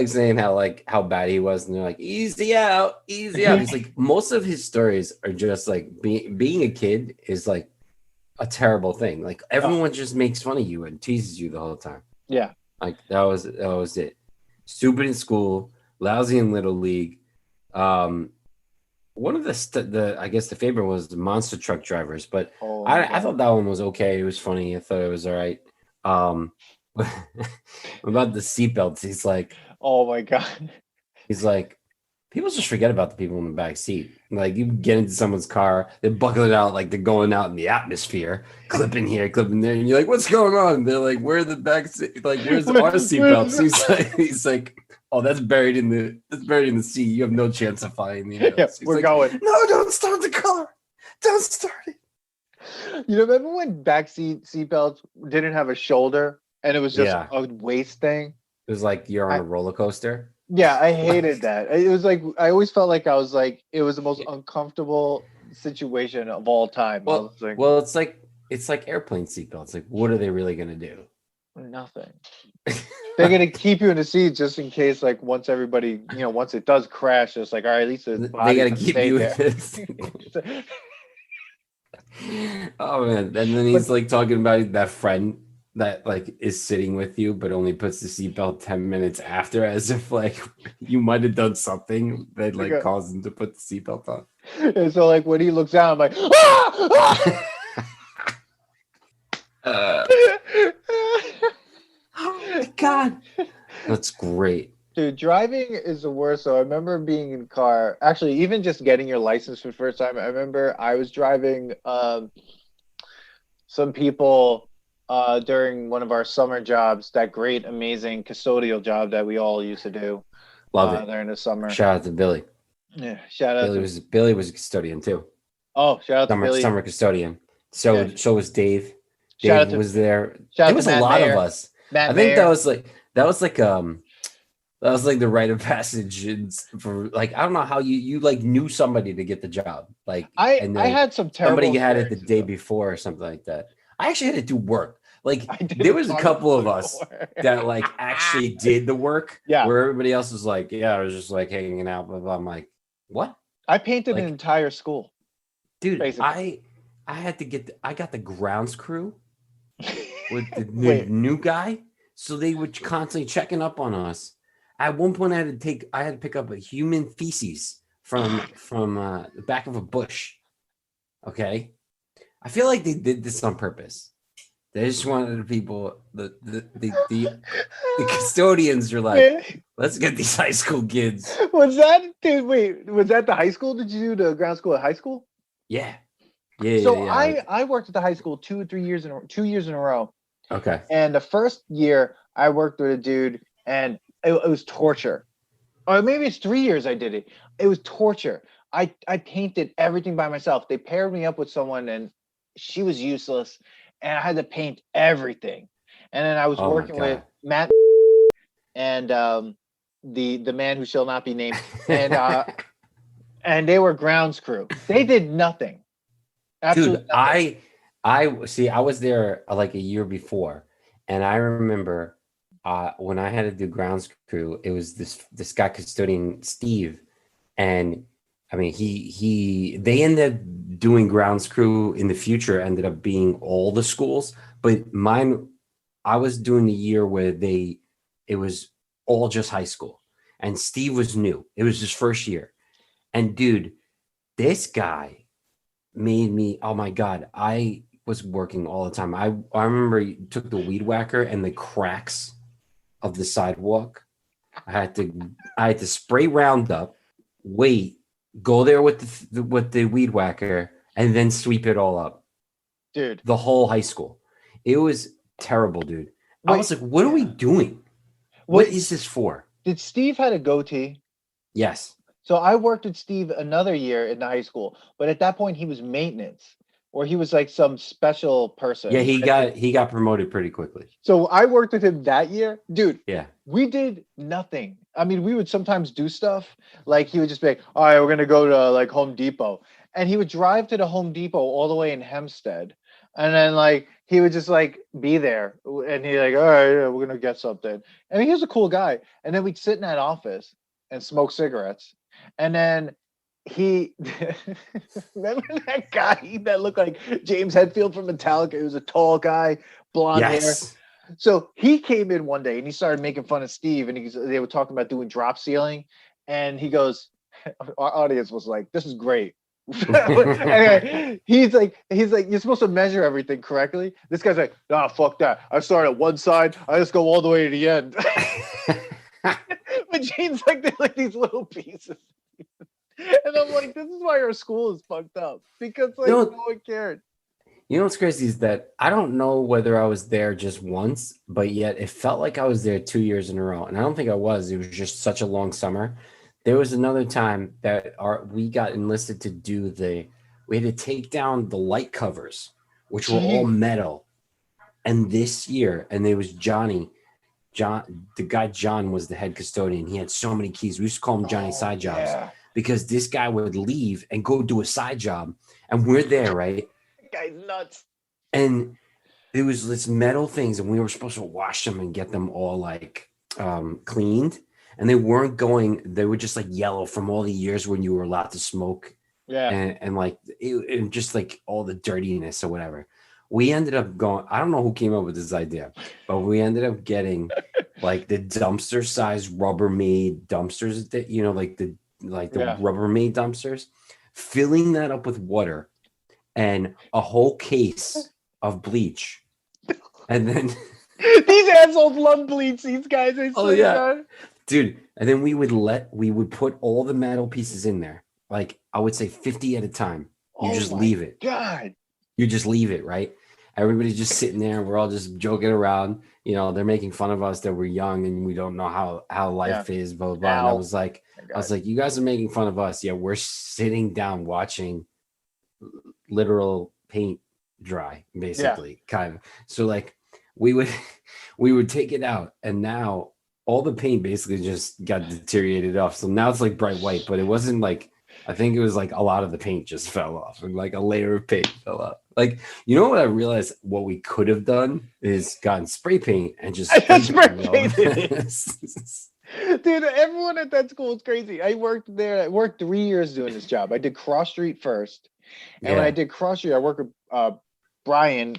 saying how bad he was, and they're like, easy out, easy out. He's like, most of his stories are just like being a kid is like a terrible thing. Like everyone just makes fun of you and teases you the whole time. Yeah. Like that was it. Stupid in school, lousy in little league. One of the I guess the favorite was the monster truck drivers, but Oh, I thought that one was okay. It was funny. I thought it was all right. About the seatbelts, oh my god. he's like, people just forget about the people in the back seat. Like you get into someone's car, they buckle it out like they're going out in the atmosphere, clipping here, clipping there, and you're like, "What's going on?" And they're like, "Where are the back seat? Like, where's our seatbelts?" He's like, "Oh, that's buried in the seat. You have no chance of finding it." Yeah, we're going. No, don't start the car. Don't start it. You remember when backseat seatbelts didn't have a shoulder and it was just a waist thing? It was like you're on a roller coaster. Yeah, I hated that. It was like I always felt like I was like it was the most uncomfortable situation of all time. Well, it's like airplane seatbelts. Like, what are they really gonna do? Nothing. They're gonna keep you in the seat just in case, like once everybody, once it does crash, it's like, all right, at least they gotta keep you in this. Oh man. And then he's like talking about that friend that like is sitting with you but only puts the seatbelt 10 minutes after, as if like you might have done something that like caused him to put the seatbelt on. And so like when he looks down, I'm like, ah! Oh my god. That's great. Dude, driving is the worst. So I remember being in a car, actually, even just getting your license for the first time. I remember I was driving some people during one of our summer jobs, that great, amazing custodial job that we all used to do. Love it. During the summer. Shout out to Billy. Yeah, shout out Billy was a custodian too. Oh, shout out to Billy. Summer custodian. So was Dave. Shout Dave was there. There was a lot of us. Matt I think Mayer. that was like the rite of passage for like, I don't know how you like knew somebody to get the job. Like I had some terrible somebody had it the day before or something like that. I actually had to do work. Like there was a couple of us that like actually did the work. Yeah. Where everybody else was like, I was just like hanging out, blah, blah. I'm like, what? I painted an entire school. Dude, basically. I got the grounds crew with the new guy. So they were constantly checking up on us. At one point I had to pick up a human feces from the back of a bush. Okay. I feel like they did this on purpose They just wanted the people, the custodians are like, Man, let's get these high school kids. was that dude? Wait, was that the high school? Did you do the ground school at high school? Yeah. Yeah, yeah, So yeah. Like, I worked at the high school 2 years in a row. okay. And the first year I worked with a dude, and it was torture. Or maybe it's 3 years I did it. It was torture. I painted everything by myself. They paired me up with someone, and she was useless, and I had to paint everything. And then I was Oh my working with God. Matt and the man who shall not be named, and they were grounds crew. They did nothing. Absolutely Dude, nothing. I see. I was there like a year before, and I remember when I had to do grounds crew, it was this guy custodian Steve, and I mean they ended up doing grounds crew in the future. Ended up being all the schools, but mine, I was doing the year where it was all just high school, and Steve was new. It was his first year, and dude, this guy made me, oh my God, I was working all the time. I remember he took the weed whacker and the cracks of the sidewalk. I had to spray Roundup, wait, go there with the weed whacker, and then sweep it all up. Dude. The whole high school. It was terrible, dude. I was like, what are we doing? What is this for? Did Steve had a goatee? Yes. So I worked with Steve another year in the high school, but at that point he was maintenance, or he was like some special Yeah, person. he got promoted pretty quickly. So I worked with him that year, dude. Yeah. We did nothing. I mean, we would sometimes do stuff like he would just be like, "All right, we're gonna go to like Home Depot," and he would drive to the Home Depot all the way in Hempstead, and then like he would just like be there, and he like, "All right, yeah, we're gonna get something." I mean, he was a cool guy, and then we'd sit in that office and smoke cigarettes, and then he remember that guy that looked like James Hetfield from Metallica. He was a tall guy, blonde hair. Yes. So he came in one day and he started making fun of Steve, and they were talking about doing drop ceiling, and he goes, our audience was like, "This is great." Anyway, he's like, "You're supposed to measure everything correctly." This guy's like, "Nah, fuck that. I start at one side, I just go all the way to the end." But Jane's like, they're like these little pieces. And I'm like, this is why our school is fucked up, because like no one cared. You know what's crazy is that I don't know whether I was there just once, but yet it felt like I was there 2 years in a row. And I don't think I was. It was just such a long summer. There was another time that we got enlisted to do we had to take down the light covers, which were all metal. And this year, and there was John, the guy John was the head custodian. He had so many keys. We used to call him Johnny Side Jobs. Yeah. Because this guy would leave and go do a side job, and we're there, right? Guy's nuts. And there was this metal things, and we were supposed to wash them and get them all like cleaned, and they weren't going. They were just like yellow from all the years when you were allowed to smoke. Yeah, and like it just like all the dirtiness or whatever. We ended up going. I don't know who came up with this idea, but we ended up getting like the dumpster size Rubbermaid dumpsters that like the Rubbermaid dumpsters, filling that up with water and a whole case of bleach. And then these assholes love bleach, these guys. Oh yeah, dude. And then we would put all the metal pieces in there, like I would say 50 at a time. You just leave it. God. You just leave it, right? Everybody's just sitting there, and we're all just joking around. They're making fun of us that we're young and we don't know how life is, blah, blah, blah. And I was like, you guys are making fun of us. Yeah, we're sitting down watching literal paint dry, basically, kind of. So like we would take it out, and now all the paint basically just got deteriorated off. So now it's like bright white, but it wasn't like, I think it was like a lot of the paint just fell off, and like a layer of paint fell off. Like, what I realized what we could have done is gotten spray paint and just spray painted. Dude, everyone at that school is crazy. I worked there. I worked 3 years doing this job. I did Cross Street first. And when I did Cross Street, I worked with Brian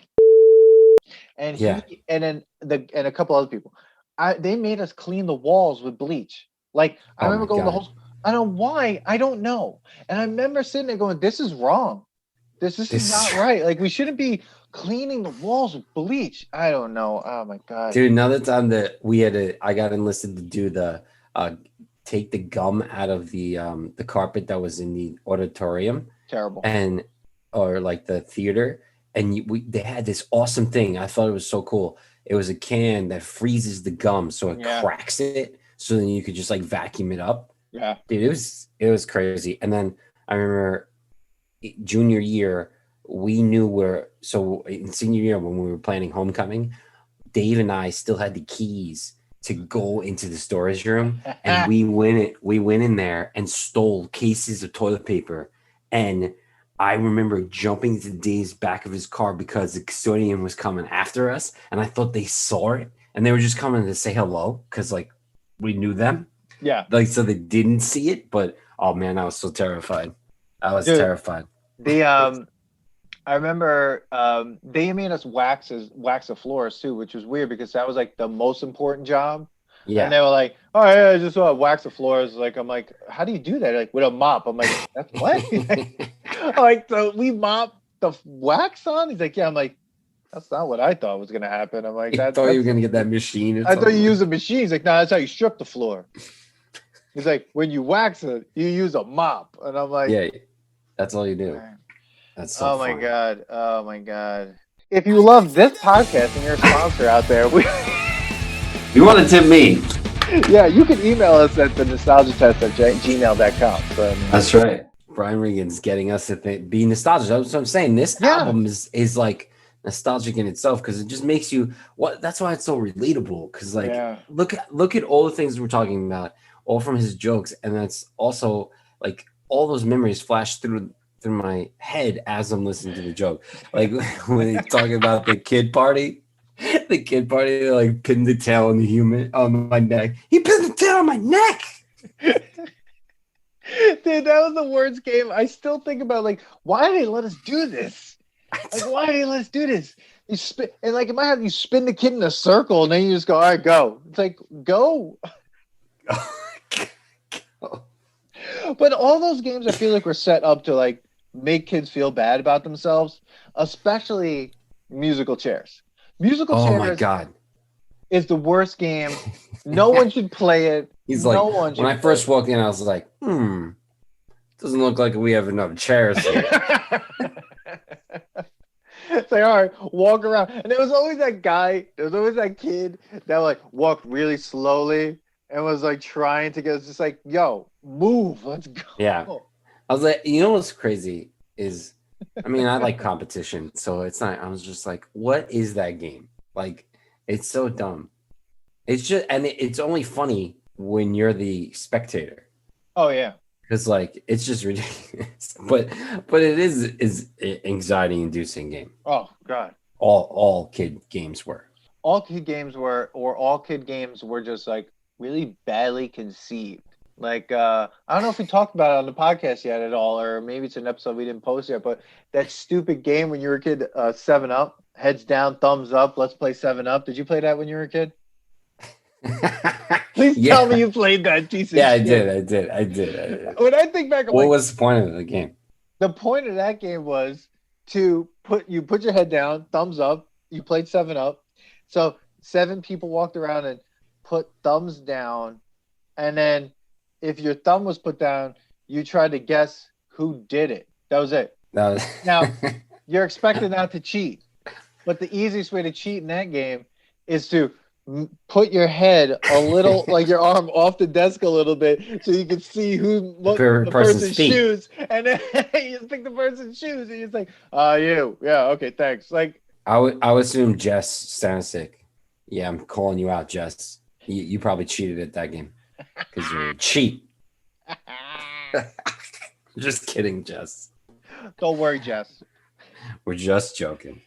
and and a couple other people. They made us clean the walls with bleach. Like, I remember going the whole, I don't know why, I don't know. And I remember sitting there going, this is wrong. This is not right. Like, we shouldn't be cleaning the walls with bleach. I don't know. Oh my god. Dude, another time that I got enlisted to do the take the gum out of the carpet that was in the auditorium Terrible. and or like the theater, and they had this awesome thing. I thought it was so cool. It was a can that freezes the gum so it Yeah. cracks it, so then you could just like vacuum it up. Yeah. Dude, it was crazy. And then I remember junior year, we knew where. So in senior year, when we were planning homecoming, Dave and I still had the keys to go into the storage room, and we went in there and stole cases of toilet paper. And I remember jumping to Dave's back of his car because the custodian was coming after us, and I thought they saw it, and they were just coming to say hello because like we knew them. Yeah. Like, so they didn't see it, but oh man, I was so terrified. I was terrified. I remember they made us wax the floors too, which was weird because that was like the most important job. Yeah. And they were like, "Oh yeah, just wax the floors." Like, I'm like, "How do you do that?" Like with a mop. I'm like, "That's what?" I'm like, so we mop the wax on? He's like, "Yeah." I'm like, "That's not what I thought was gonna happen." I'm like, I thought you were gonna get that machine. I thought you use a machine. He's like, "No, that's how you strip the floor." He's like, "When you wax it, you use a mop." And I'm like, yeah, that's all you do. That's so oh my funny. god. Oh my god. If you love this podcast and you're a sponsor out there, You want to tip me? yeah, you can email us at the nostalgiatest@gmail.com. So, that's right. Brian Regan's getting us to be nostalgic. That's what I'm saying. This album is like nostalgic in itself because it just makes you that's why it's so relatable. Because like look at all the things we're talking about, all from his jokes, and that's also like all those memories flash through my head as I'm listening to the joke. Like when he's talking about the kid party, they like pinned the tail on my neck. He pinned the tail on my neck. Dude, that was the worst game. I still think about like, why did they let us do this? Like, why did they let us do this? You spin, and like in my head, you spin the kid in a circle, and then you just go, "All right, go." It's like, go. But all those games, I feel like were set up to like make kids feel bad about themselves, especially musical chairs. Musical chairs. Oh my god, is the worst game. No one should play it. He's like, when I first walked in, I was like, doesn't look like we have enough chairs here. It's like, all right, walk around. And there was always that guy, there was always that kid that like walked really slowly and was like trying to get us just like, yo, move, let's go. Yeah. I was like, you know what's crazy is, I mean, I like competition, so it's not, I was just like, what is that game? Like, it's so dumb. It's just, and it's only funny when you're the spectator. Oh, yeah. Because, like, it's just ridiculous. But it is anxiety inducing game. Oh, God. All kid games were. All kid games were just like really badly conceived. Like, I don't know if we talked about it on the podcast yet at all, or maybe it's an episode we didn't post yet, but that stupid game when you were a kid, 7-Up, heads down, thumbs up, let's play 7-Up. Did you play that when you were a kid? Please tell me you played that piece of shit. I did. When I think back, what was the point of the game? The point of that game was to put your head down, thumbs up, you played 7-Up. So 7 people walked around and put thumbs down, and then if your thumb was put down, you tried to guess who did it. That was it. Now, you're expected not to cheat, but the easiest way to cheat in that game is to put your head a little, like your arm off the desk a little bit so you can see the person's shoes, and then you just pick the person's shoes, and you're just like, you. Yeah, okay, thanks. Like, I would assume Jess Stanisic. Yeah, I'm calling you out, Jess. You probably cheated at that game. Because you're a cheat. Just kidding, Jess. Don't worry, Jess. We're just joking.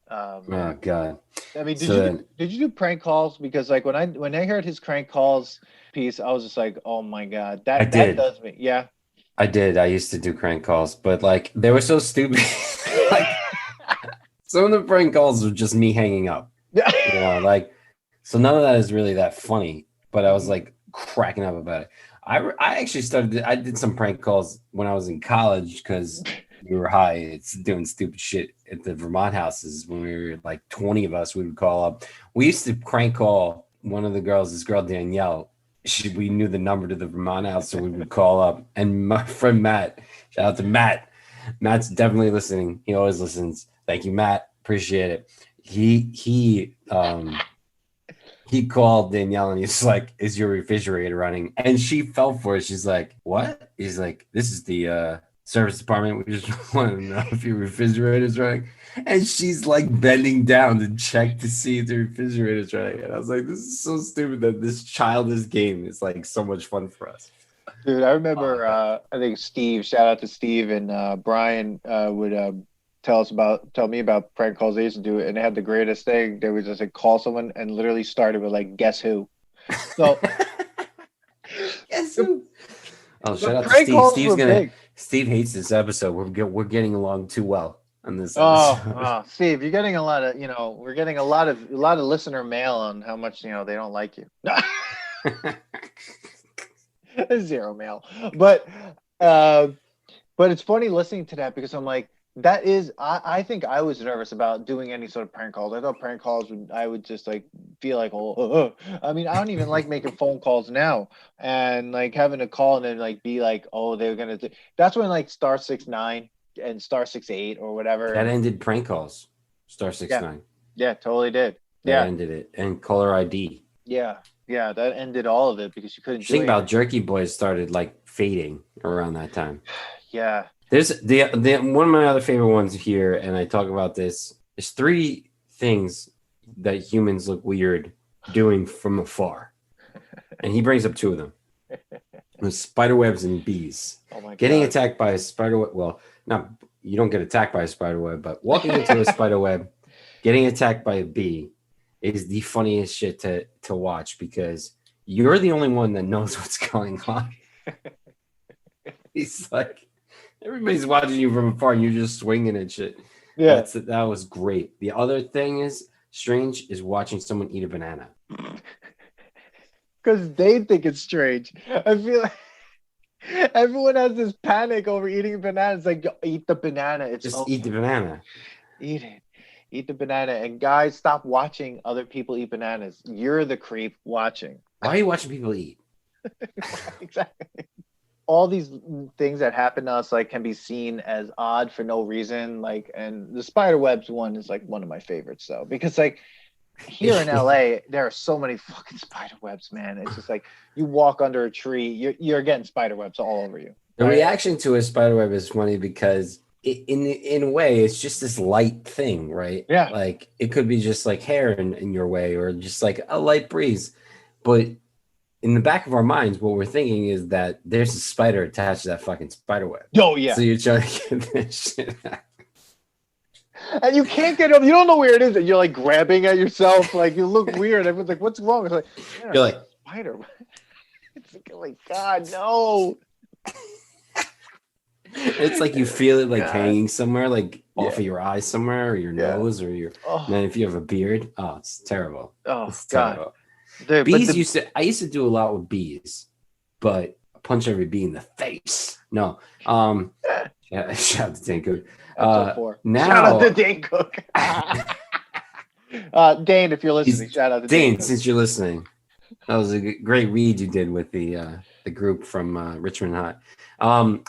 Oh God. I mean, did you do prank calls? Because like when I heard his prank calls piece, I was just like, oh my God, that does me. Yeah. I did. I used to do prank calls, but like they were so stupid. Like some of the prank calls were just me hanging up. You know, like so none of that is really that funny. But I was like cracking up about it. I actually I did some prank calls when I was in college because we were high. It's doing stupid shit at the Vermont houses when we were like 20 of us. We would call up. We used to crank call one of the girls. This girl Danielle. We knew the number to the Vermont house, so we would call up. And my friend Matt, shout out to Matt. Matt's definitely listening. He always listens. Thank you, Matt. Appreciate it. He called Danielle and he's like, "Is your refrigerator running?" And she fell for it. She's like, "What?" He's like, "This is the service department. We just want to know if your refrigerator's running." And she's like bending down to check to see if the refrigerator's running. And I was like, "This is so stupid that this childish game is like so much fun for us." Dude, I remember. I think Steve. Shout out to Steve and Brian would tell me about prank calls they used to do, and they had the greatest thing. They would just like call someone and literally started with like, "Guess who?" So, guess who? Oh, shout out to Steve. Steve hates this episode. We're getting along too well on this episode. Oh, Steve, you're getting a lot of, we're getting a lot of listener mail on how much they don't like you. Zero mail, but it's funny listening to that because I'm like, that is, I think I was nervous about doing any sort of prank calls. I thought prank calls I would just like feel like, I mean, I don't even like making phone calls now and like having to call and then like be like, oh, they're going to do. That's when like *69 and *68 or whatever. That ended prank calls. *69. Yeah, totally did. That ended it. And caller ID. Yeah, that ended all of it because you couldn't think about Jerky Boys started like fading around that time. Yeah. There's the one of my other favorite ones here, and I talk about this. There's 3 things that humans look weird doing from afar, and he brings up 2 of them: spider webs and bees. Oh my God. Getting attacked by a spider web. Well, not you don't get attacked by a spider web, but walking into a spider web, getting attacked by a bee is the funniest shit to watch because you're the only one that knows what's going on. He's like. Everybody's watching you from afar and you're just swinging and shit. Yeah. That was great. The other thing is strange is watching someone eat a banana. Because they think it's strange. I feel like everyone has this panic over eating a banana. It's like, eat the banana. It's just eat the banana. Eat it. Eat the banana. And guys, stop watching other people eat bananas. You're the creep watching. Why are you watching people eat? Exactly. All these things that happen to us like can be seen as odd for no reason. Like, and the spider webs one is like one of my favorites though, because like here in LA, there are so many fucking spider webs, man. It's just like you walk under a tree, you're getting spider webs all over you. The reaction to a spider web is funny because in a way, it's just this light thing, right? Yeah. Like it could be just like hair in your way or just like a light breeze, but in the back of our minds, what we're thinking is that there's a spider attached to that fucking spider web. Oh, yeah. So you're trying to get that shit out. And you can't get up. You don't know where it is. And you're like grabbing at yourself. Like you look weird. Everyone's like, what's wrong? It's like, you're like, spider. It's like, God, no. It's like you feel it like hanging somewhere, like off of your eye somewhere or your nose or your. And then if you have a beard, it's terrible. Oh, it's God. Terrible. Bees I used to do a lot with bees, but punch every bee in the face. No. Shout out to Dane Cook. Now shout out to Dane Cook. Dane, if you're listening, shout out to Dane Cook. Since you're listening. That was a great read you did with the group from Richmond High.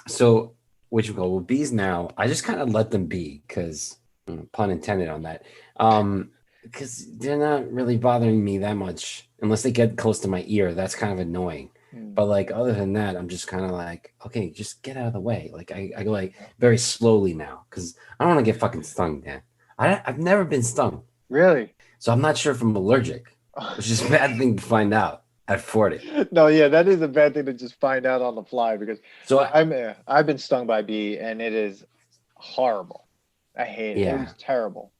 So what you call with bees now, I just kind of let them be because pun intended on that. Because they're not really bothering me that much unless they get close to my ear. That's kind of annoying. But like other than that, I'm just kind of like, okay, just get out of the way. Like I go like very slowly now because I don't want to get fucking stung, Dan. I've never been stung. Really? So I'm not sure if I'm allergic, which is a bad thing to find out at 40. No, yeah, that is a bad thing to just find out on the fly because so I've been stung by a bee and it is horrible. I hate it. Yeah. It was terrible.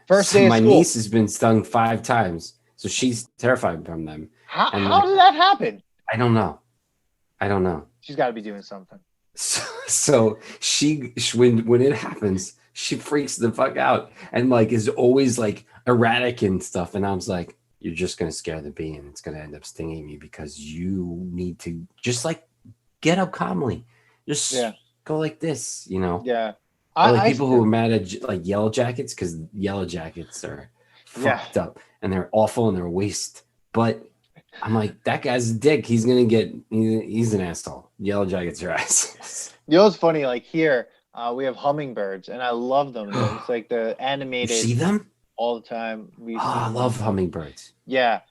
First day of my school. Niece has been stung 5 times, so she's terrified from them. How did that happen? I don't know. She's got to be doing something. So she when it happens, she freaks the fuck out and like is always like erratic and stuff. And I was like, you're just gonna scare the bee and it's gonna end up stinging me because you need to just like get up calmly, just go like this, Yeah. Or like I people who are mad at like Yellow Jackets because Yellow Jackets are yeah. fucked up and they're awful and they're waste. But I'm like, that guy's a dick. He's gonna get. He's an asshole. Yellow Jackets are assholes. You know what's funny? Like here, we have hummingbirds, and I love them. It's like the You animated see them? all the time. Oh, We've I seen them. love hummingbirds. Yeah,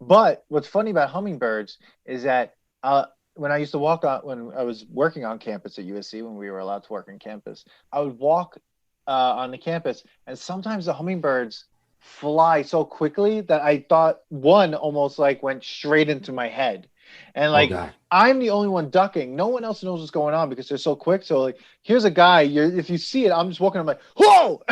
but what's funny about hummingbirds is that when I used to walk on when I was working on campus at USC when we were allowed to work on campus, I would walk on the campus, and sometimes the hummingbirds fly so quickly that I thought one almost like went straight into my head, and Oh like god. I'm the only one ducking. No one else knows what's going on because they're so quick. So like, here's a guy. If you see it, I'm just walking. I'm like, whoa!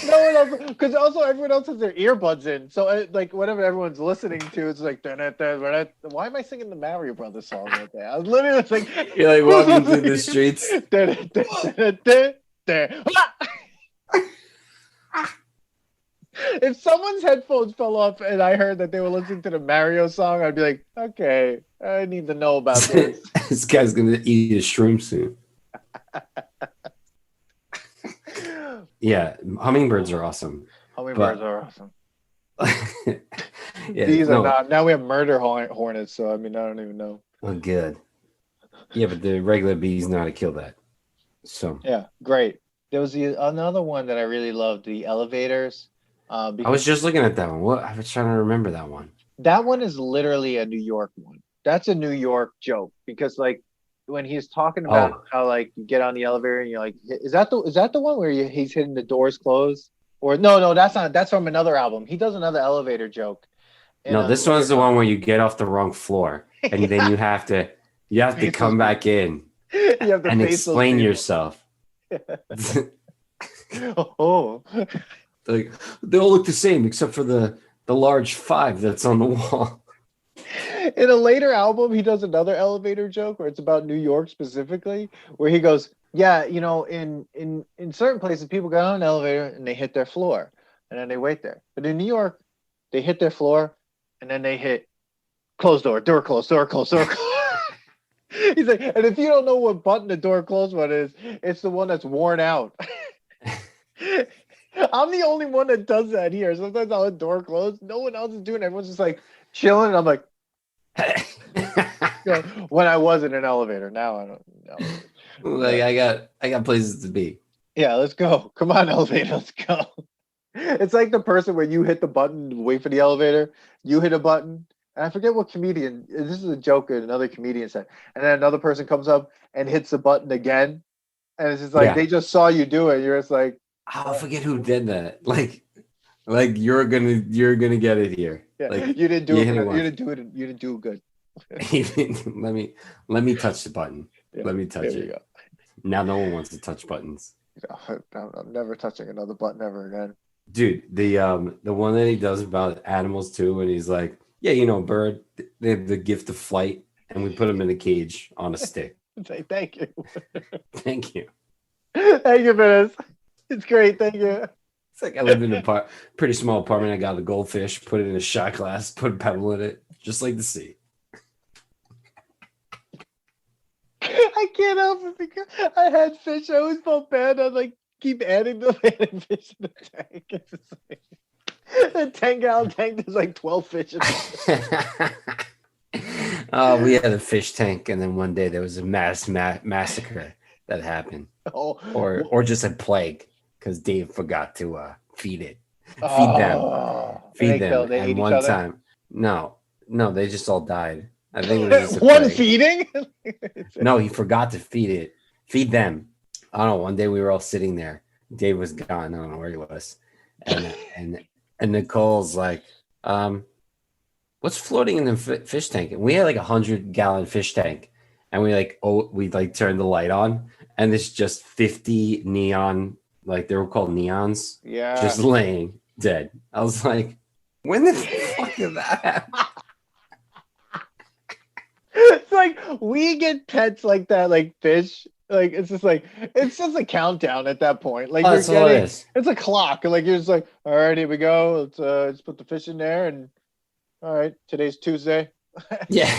No one else, because also everyone else has their earbuds in. So like whatever everyone's listening to, it's like, why am I singing the Mario Brothers song right there? I was literally like, You're like walking through the streets. If someone's headphones fell off and I heard that they were listening to the Mario song, I'd be like, okay, I need to know about this. This guy's gonna eat a shroom soon. Yeah, hummingbirds are awesome. Hummingbirds are awesome. Yeah, These are not. Now we have murder hornets, so I mean, I don't even know. Oh, good. Yeah, but the regular bees know how to kill that. So yeah, great. There was another one that I really loved, the elevators. I was just looking at that one. What I was trying to remember that one. That one is literally a New York one. That's a New York joke because like when he's talking about how like you get on the elevator and you're like, is that the one where he's hitting the doors closed? Or no, that's not. That's from another album. He does another elevator joke. No, this one's the one where you get off the wrong floor and then you have to come back in and explain yourself. Oh. Like they all look the same except for the large 5 that's on the wall. In a later album, he does another elevator joke where it's about New York specifically, where he goes, yeah, you know, in certain places, people get on an elevator and they hit their floor and then they wait there. But in New York, they hit their floor and then they hit closed door closed, door closed, door closed. He's like, and if you don't know what button the door closed one is, it's the one that's worn out. I'm the only one that does that here. Sometimes I'll hit door closed. No one else is doing it. Everyone's just like chilling. And I'm like, when I was in an elevator. Now I don't know. Like I got places to be. Yeah, let's go. Come on, elevator, let's go. It's like the person where you hit the button to wait for the elevator. You hit a button, and I forget what comedian. This is a joke that another comedian said. And then another person comes up and hits the button again, and it's just like they just saw you do it. You're just like, I forget who did that. Like you're gonna get it here. Yeah, like you didn't do it. You didn't do it. You didn't do it good. let me touch the button. Yeah, let me touch it. Go. Now no one wants to touch buttons. I'm never touching another button ever again. Dude, the one that he does about animals too, and he's like, yeah, you know, bird, they have the gift of flight, and we put them in a cage on a stick. Say thank you. Thank you. Thank you for this. It's great. Thank you. It's like I live in a pretty small apartment. I got a goldfish, put it in a shot glass, put a pebble in it, just like the sea. I can't help it because I had fish. I always felt bad. I'd like keep adding the fish in the tank. It's just like, a 10-gallon tank, there's like 12 fish in it. We had a fish tank, and then one day there was a massacre that happened. Or just a plague because Dave forgot to feed it. Feed them. And one time, no, they just all died. I think it was just one feeding. No, he forgot to feed them. I don't know. One day we were all sitting there. Dave was gone. I don't know where he was, and Nicole's like, "What's floating in the fish tank?" And we had like 100-gallon fish tank, and we turned the light on, and it's just 50 neon, like they were called neons, just laying dead. I was like, when the fuck did that happen? It's like we get pets like that, like fish. Like it's just a countdown at that point. Like that's all it is. It's a clock. Like you're just like, all right, here we go. Let's put the fish in there, and all right, today's Tuesday. Yeah,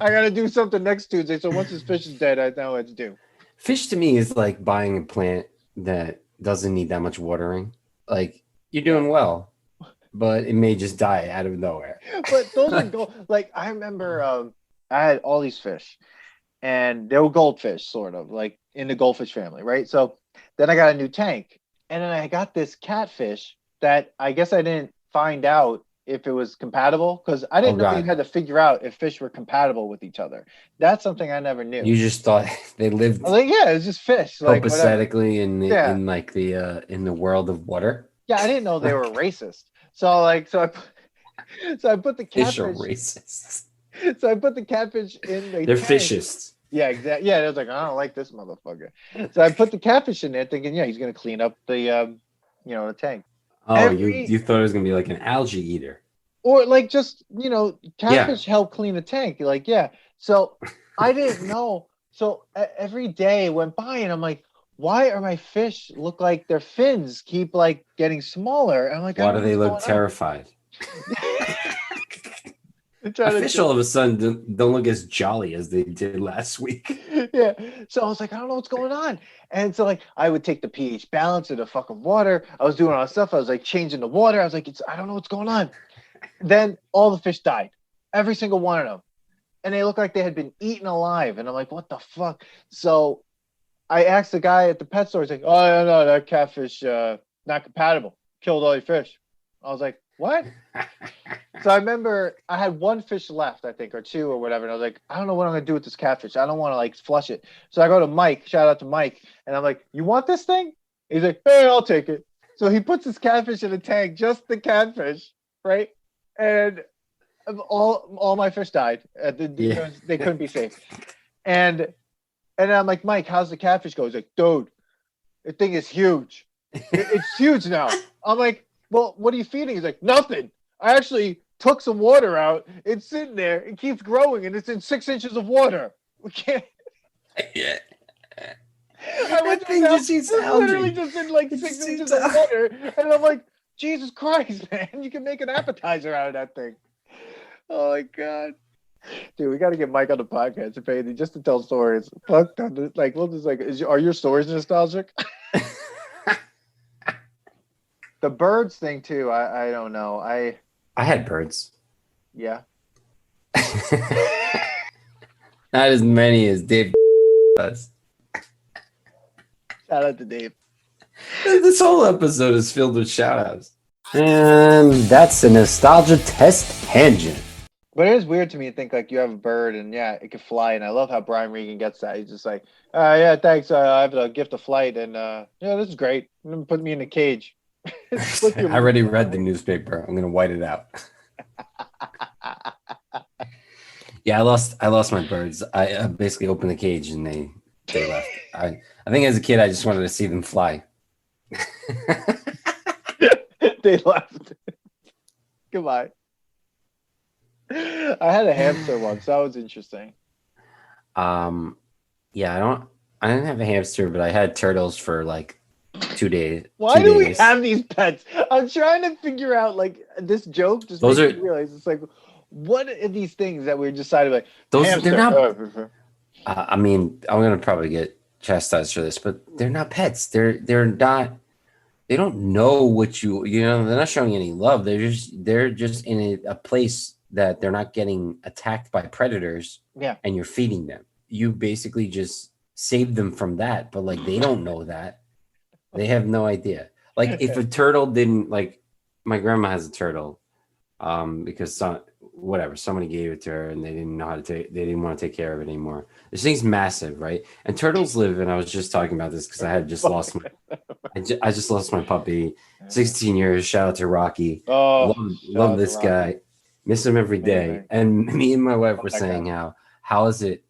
I gotta do something next Tuesday. So once this fish is dead, I know what to do. Fish to me is like buying a plant that doesn't need that much watering. Like you're doing well, but it may just die out of nowhere. But those are gold. Like I remember, I had all these fish, and they were goldfish, sort of like in the goldfish family, right? So then I got a new tank, and then I got this catfish that I guess I didn't find out if it was compatible because I Oh didn't know you God. had to figure out if fish were compatible with each other. That's something I never knew. You just thought they I was lived like, yeah, it's just fish, like whatever. copacetically Yeah, in the world of water. yeah, I didn't know they were racist. So like, so I put the Fish are catfish. racist. So I put the catfish in the They're tank. fishists. Yeah, exactly. Yeah, it was like I don't like this motherfucker. So I put the catfish in there, thinking, yeah, he's gonna clean up the tank. Oh, Every you thought it was gonna be like an algae eater. or like just Yeah. catfish help clean the tank. Like yeah. So I didn't know. So every day went by, and I'm like, why are my fish look like their fins keep like getting smaller? And I'm like, I Why don't do know they what's look going on. terrified? I'm A trying fish to all of a sudden don't look as jolly as they did last week. yeah. So I was like, I don't know what's going on. And so like I would take the pH balance of the fucking water. I was doing all that stuff. I was like changing the water. I was like, I don't know what's going on. Then all the fish died. Every single one of them. And they looked like they had been eaten alive. And I'm like, what the fuck? So I asked the guy at the pet store, he's like, oh yeah, no, that catfish not compatible. Killed all your fish. I was like, what? So I remember I had one fish left, I think, or two or whatever. And I was like, I don't know what I'm gonna do with this catfish. I don't want to like flush it. So I go to Mike, shout out to Mike, and I'm like, you want this thing? He's like, hey, I'll take it. So he puts his catfish in a tank, just the catfish, right? And all my fish died because they couldn't be saved. And I'm like, Mike, how's the catfish go? He's like, dude, the thing is huge. It's huge now. I'm like, well, what are you feeding? He's like, nothing. I actually took some water out. It's sitting there. It keeps growing, and it's in 6 inches of water. We can't. Yeah. I went That thing just eats it's literally algae. just in like It 6 just inches eats of water, and I'm like, Jesus Christ, man! You can make an appetizer out of that thing. Oh my god. Dude, we got to get Mike on the podcast if anything, just to tell stories. Fuck, like we'll just like, are your stories nostalgic? The birds thing too. I don't know. I had birds. Yeah. Not as many as Dave does. Shout out to Dave. This whole episode is filled with shout outs. And that's a nostalgia test tangent. But it is weird to me to think like you have a bird and yeah, it can fly. And I love how Brian Regan gets that. He's just like, yeah, thanks. I have a gift of flight, and yeah, this is great. Put me in a cage. I already read the newspaper. I'm gonna white it out. Yeah, I lost my birds. I basically opened the cage and they left. I think as a kid I just wanted to see them fly. They left. Goodbye. I had a hamster once. That was interesting. Yeah, I didn't have a hamster, but I had turtles for like 2 days. Why do we have these pets? I'm trying to figure out like this joke just makes me realize it's like, what are these things that we decided like those they're not I mean, I'm gonna probably get chastised for this, but they're not pets. They're not, they don't know what they're not showing any love. They're just in a place that they're not getting attacked by predators. Yeah. And you're feeding them. You basically just save them from that, but like they don't know that. They have no idea. Like if a turtle didn't, like my grandma has a turtle, because somebody gave it to her and they didn't want to take care of it anymore. This thing's massive, right? And turtles live, and I was just talking about this because I had just lost I just lost my puppy. 16 years. Shout out to Rocky. Oh, love this guy. Miss him every day. And me and my wife were saying how is it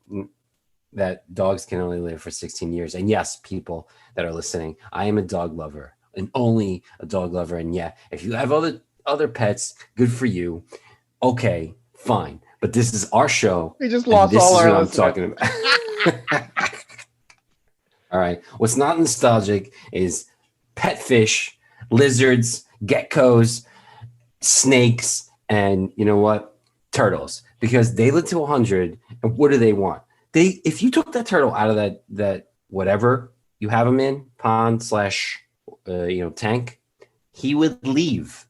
that dogs can only live for 16 years? And yes, people that are listening, I am a dog lover and only a dog lover. And yeah, if you have other pets, good for you. Okay, fine. But this is our show. We just lost all our listeners. This is what I'm talking about. All right. What's not nostalgic is pet fish, lizards, geckos, snakes, and you know what? Turtles. Because they live to 100, and what do they want? If you took that turtle out of whatever you have him in, pond slash, tank, he would leave.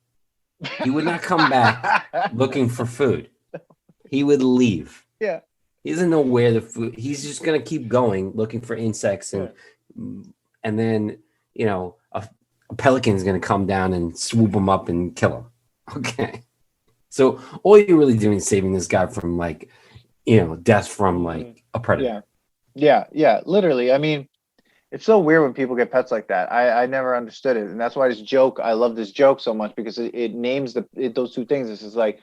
He would not come back looking for food. He would leave. Yeah. He doesn't know where the food. He's just gonna keep going looking for insects, and then a pelican is gonna come down and swoop him up and kill him. Okay, so all you're really doing is saving this guy from death from a predator. Yeah. Literally. I mean, it's so weird when people get pets like that. I never understood it, and that's why I love this joke so much, because it names those two things. This is like,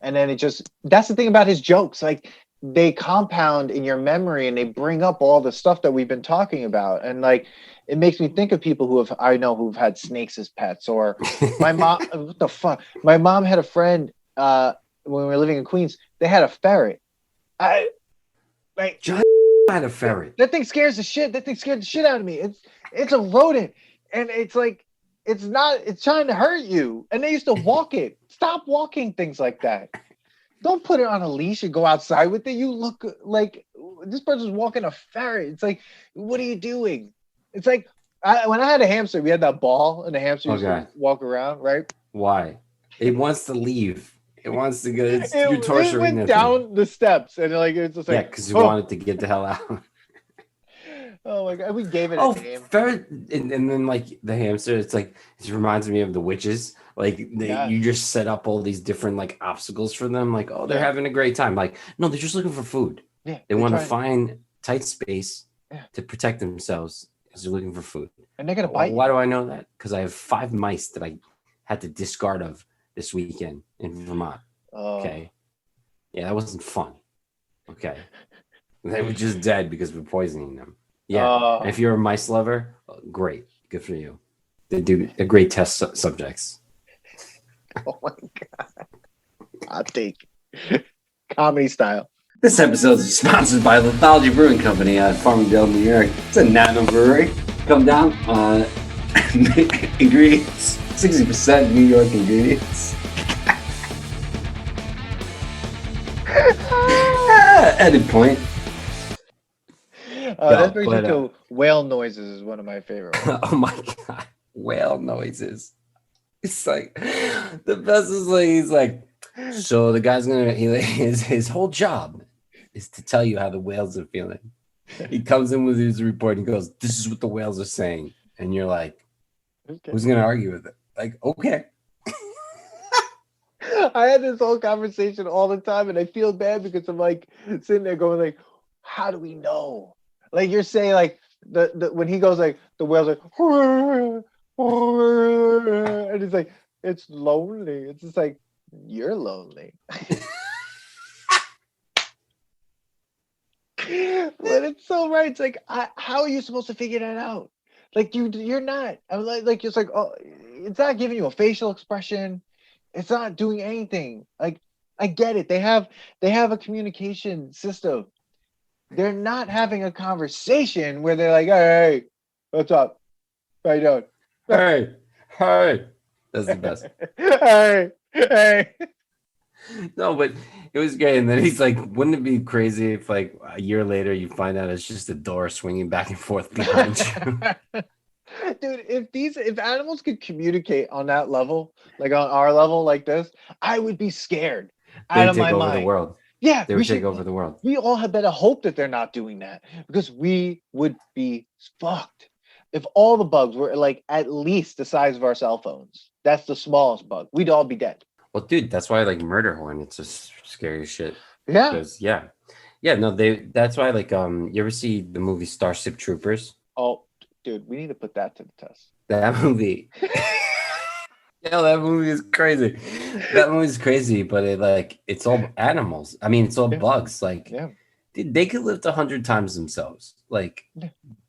and then that's the thing about his jokes. Like, they compound in your memory and they bring up all the stuff that we've been talking about. And like, it makes me think of people who've had snakes as pets, or my mom. What the fuck? My mom had a friend when we were living in Queens. They had a ferret. John had a ferret. That thing scares the shit. That thing scared the shit out of me. It's a rodent, and it's like, it's trying to hurt you. And they used to walk it. Stop walking things like that. Don't put it on a leash and go outside with it. You look like this person's walking a ferret. It's like, what are you doing? It's like, when I had a hamster, we had that ball, and the hamster used to walk around, right? Why? It wants to leave. It wants to go. You're torturing it. Went down the steps, and it's just like, because you wanted to get the hell out. Oh my god, we gave it a name. Ferret, and then like the hamster, it reminds me of the witches. Like you just set up all these different like obstacles for them. Like, oh, they're having a great time. Like, no, they're just looking for food. Yeah, they want to find tight space to protect themselves because they're looking for food. And they're gonna bite. Why do I know that? Because I have 5 mice that I had to discard of this weekend in Vermont. Okay, yeah, that wasn't fun. Okay, they were just dead because we're poisoning them. Yeah, if you're a mice lover, great, good for you. They're great test subjects. Oh my god! I'll take comedy style. This episode is sponsored by Lithology Brewing Company out of Farmingdale, New York. It's a Nano brewery. Come down. Ingredients: 60% New York ingredients. Edit point. That brings me to whale noises. Is one of my favorite ones. Oh my god, whale noises! It's like the best is like he's like, so the guy's his whole job is to tell you how the whales are feeling. He comes in with his report and goes, "This is what the whales are saying," and you're like, okay. Who's gonna argue with it? Like, okay. I had this whole conversation all the time, and I feel bad because I'm like sitting there going like, how do we know? Like, you're saying like the when he goes like, the whales like, and it's like, it's lonely. It's just like, you're lonely. But it's so right. It's like, how are you supposed to figure that out? Like, you're not. I'm like it's like, oh, it's not giving you a facial expression. It's not doing anything. Like, I get it. They have a communication system. They're not having a conversation where they're like, hey, what's up? How you doing? Hey. That's the best. Hey. No, but it was great. And then he's like, wouldn't it be crazy if like a year later you find out it's just a door swinging back and forth behind you? Dude, if animals could communicate on that level, like on our level like this, I would be scared out of my mind. They would take over the world. Yeah, they would take over the world. We all had better hope that they're not doing that, because we would be fucked. If all the bugs were like at least the size of our cell phones, that's the smallest bug, we'd all be dead. Well, dude, that's why like murder hornets is scary as shit. Yeah. Because, no, that's why like you ever see the movie Starship Troopers? Oh, dude, we need to put that to the test. That movie. Yeah, that movie is crazy. That movie is crazy, but it's all animals. I mean, it's all bugs. Like, dude, they could lift 100 times themselves. Like,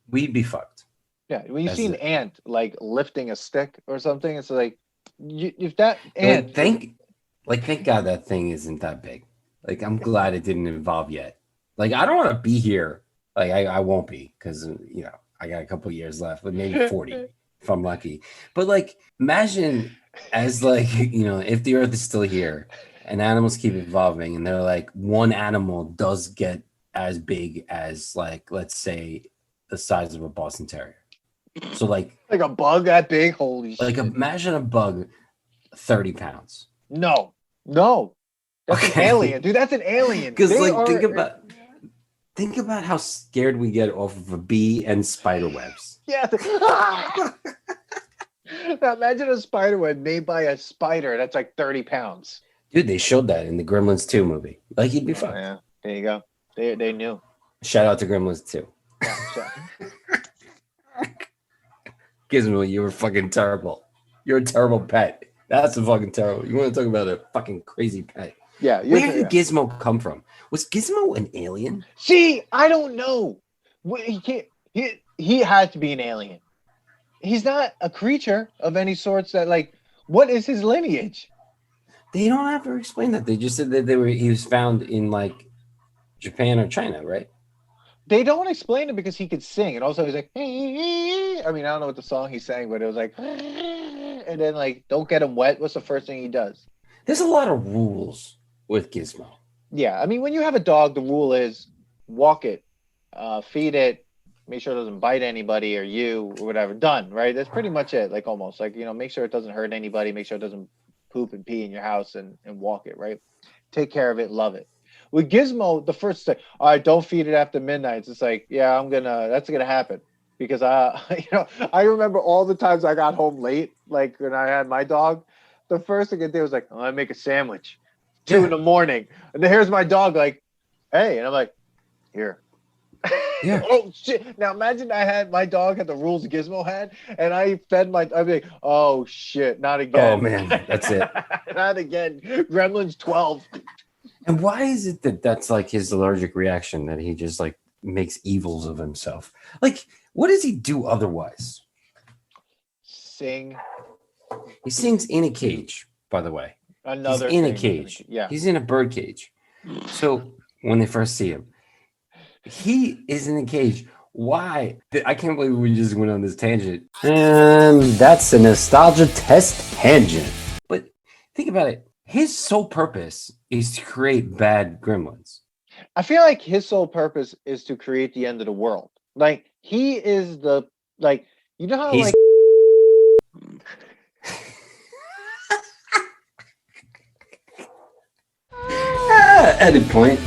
we'd be fucked. Yeah, when you see an ant like lifting a stick or something, it's like, if that ant. Thank God that thing isn't that big. Like, I'm glad it didn't evolve yet. Like, I don't want to be here. Like, I won't be, because I got a couple years left, but maybe 40 if I'm lucky. But like, imagine as like, if the earth is still here and animals keep evolving, and they're like, one animal does get as big as like, let's say the size of a Boston Terrier. So like a bug that big? Holy like shit. imagine a bug 30 pounds. No. That's an alien, dude. That's an alien. Because like think about how scared we get off of a bee and spider webs. Yeah. Now imagine a spider web made by a spider that's like 30 pounds. Dude, they showed that in the Gremlins 2 movie. Like he'd be fine. Yeah, there you go. They knew. Shout out to Gremlins 2. Yeah, so. Gizmo, you were fucking terrible. You're a terrible pet. That's a fucking terrible. You want to talk about a fucking crazy pet? Yeah. Where did Gizmo come from? Was Gizmo an alien? See, I don't know. He had to be an alien. He's not a creature of any sorts that like. What is his lineage? They don't have to explain that. They just said that he was found in like Japan or China, right? They don't explain it because he could sing, and also he's like, hey. I mean, I don't know what the song he sang, but it was like, and then like, don't get him wet. What's the first thing he does? There's a lot of rules with Gizmo. Yeah, I mean, when you have a dog, the rule is walk it, feed it, make sure it doesn't bite anybody or you or whatever. Done, right? That's pretty much it. Like almost like, make sure it doesn't hurt anybody, make sure it doesn't poop and pee in your house and walk it, right? Take care of it, love it. With Gizmo, the first thing, all right, don't feed it after midnight. It's just like, yeah, that's gonna happen. Because I remember all the times I got home late, like when I had my dog, the first thing I did was like, oh, I make a sandwich. 2 in the morning. And then here's my dog like, hey, and I'm like, here. Yeah. Oh shit. Now imagine my dog had the rules Gizmo had, and I fed I'd be like, oh shit, not again. Oh man, that's it. Not again. Gremlins 12. And why is it that that's like his allergic reaction, that he just like makes evils of himself? Like, what does he do otherwise? Sing. He sings in a cage, by the way. He's in a cage. Yeah. He's in a bird cage. So when they first see him, he is in a cage. Why? I can't believe we just went on this tangent. And that's a nostalgia test tangent. But think about it. His sole purpose is to create bad gremlins. I feel like his sole purpose is to create the end of the world. Like, he is the, like, you know how, like... Edit point.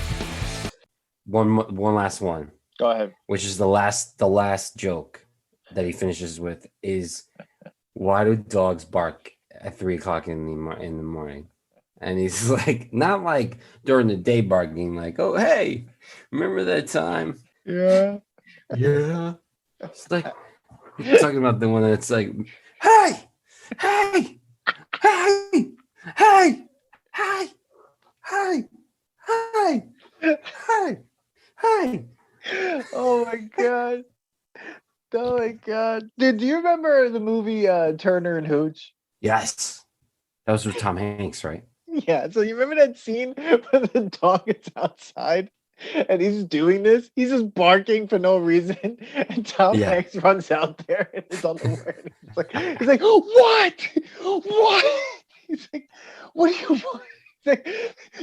One last one. Go ahead. Which is the last joke that he finishes with is, why do dogs bark at 3:00 in the morning? And he's like, not like during the day barking, like, oh hey, remember that time? Yeah. It's like you're talking about the one that's like, hey, hey, hey, hey, hey, hey, hey, hey, hey. Oh my god. Oh my god. Dude, do you remember the movie Turner and Hooch? Yes. That was with Tom Hanks, right? Yeah. So you remember that scene when the dog is outside and he's doing this? He's just barking for no reason. And Tom Hanks runs out there and is unaware. He's like, what? What? He's like, what do you want? Like,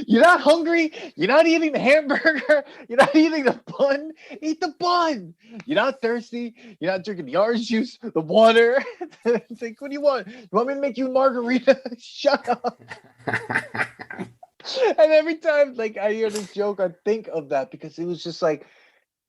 you're not hungry. You're not eating the hamburger. You're not eating the bun. Eat the bun. You're not thirsty. You're not drinking the orange juice, the water. It's like, what do you want? You want me to make you a margarita? Shut up. And every time, like, I hear this joke, I think of that because it was just like,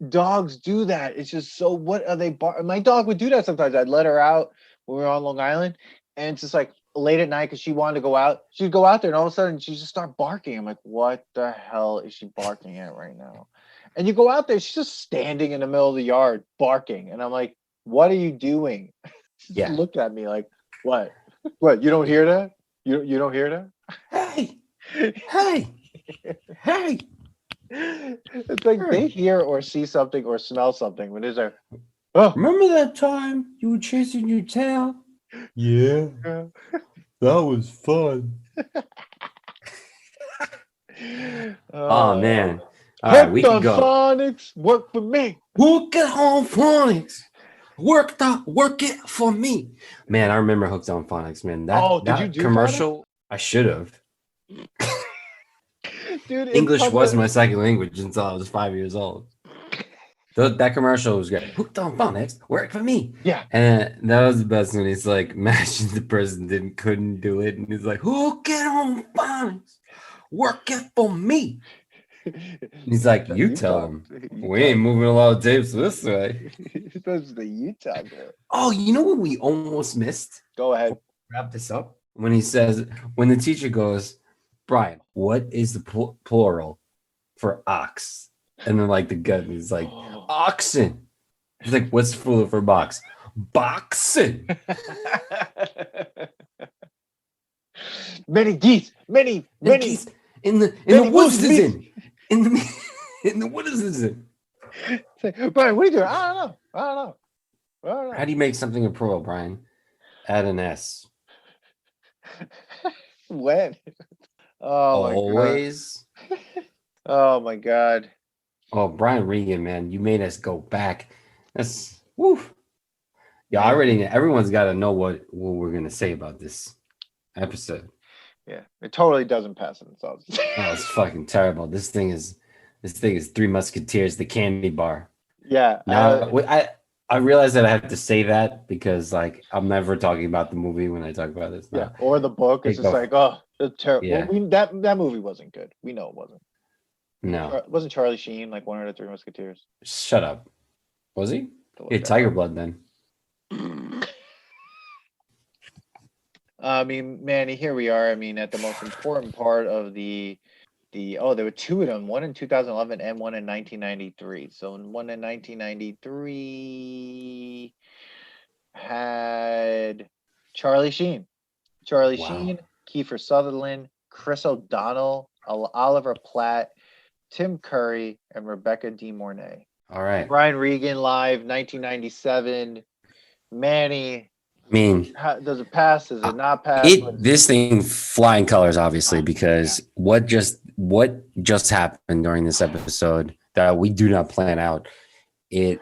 dogs do that. It's just so. What are they? My dog would do that sometimes. I'd let her out when we were on Long Island, and it's just like, late at night because she wanted to go out. She'd go out there and all of a sudden she just start barking. I'm like, what the hell is she barking at right now? And you go out there, she's just standing in the middle of the yard barking. And I'm like, what are you doing? She just looked at me like, what? What? You don't hear that? You don't hear that? Hey, hey, hey. It's like they hear or see something or smell something when there's a, oh. Remember that time you were chasing your tail? Yeah, that was fun. Oh man! All right, we can go. Phonics work for me. Work it on phonics. Work it for me. Man, I remember Hooked on Phonics. Man, did you do commercial? Phonics? I should have. Dude, English was my second language until I was 5 years old. That commercial was great. Hooked on phonics, work for me. Yeah. And that was the best when he's like, imagine the person couldn't do it, and he's like, hook it on phonics, work it for me. And he's like, you tell him. We ain't moving a lot of tapes this way. That's the Utah girl. Oh, you know what we almost missed? Go ahead. Wrap this up. When the teacher goes, Brian, what is the plural for ox? And then like the gun is like, oxen. He's like, what's plural for box? Boxing. Many geese. Many geese in the woods is in the what is this in? Brian, what are you doing? I don't know. How do you make something a plural, Brian? Add an S. When? Always. Oh my God. Oh, Brian Regan, man, you made us go back. That's woo. Yeah, everyone's got to know what we're gonna say about this episode. Yeah, it totally doesn't pass in themselves. Oh, it's fucking terrible. This thing is Three Musketeers, the candy bar. Yeah. Now I realize that I have to say that because like I'm never talking about the movie when I talk about this. Yeah, or the book. It's just like, oh, it's terrible. Yeah. Well, that movie wasn't good. We know it wasn't. No. Wasn't Charlie Sheen like one of the Three Musketeers? Shut up. Was he? Yeah, Tiger Blood then. I mean, Manny, here we are. I mean, at the most important part of there were two of them, one in 2011 and one in 1993. So one in 1993 had Charlie Sheen, Kiefer Sutherland, Chris O'Donnell, Oliver Platt, Tim Curry, and Rebecca De Mornay. All right. Brian Regan live, 1997. Manny. I mean, does it pass? Does it not pass? This thing flying colors, obviously, because what just happened during this episode that we do not plan out. It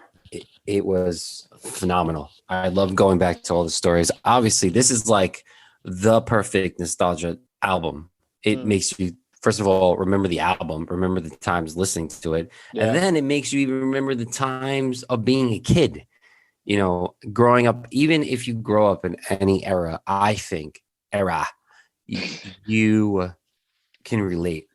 was phenomenal. I love going back to all the stories. Obviously, this is like the perfect nostalgia album. It makes you, first of all, remember the album, remember the times listening to it, and then it makes you even remember the times of being a kid. You know, growing up, even if you grow up in any era, I think you can relate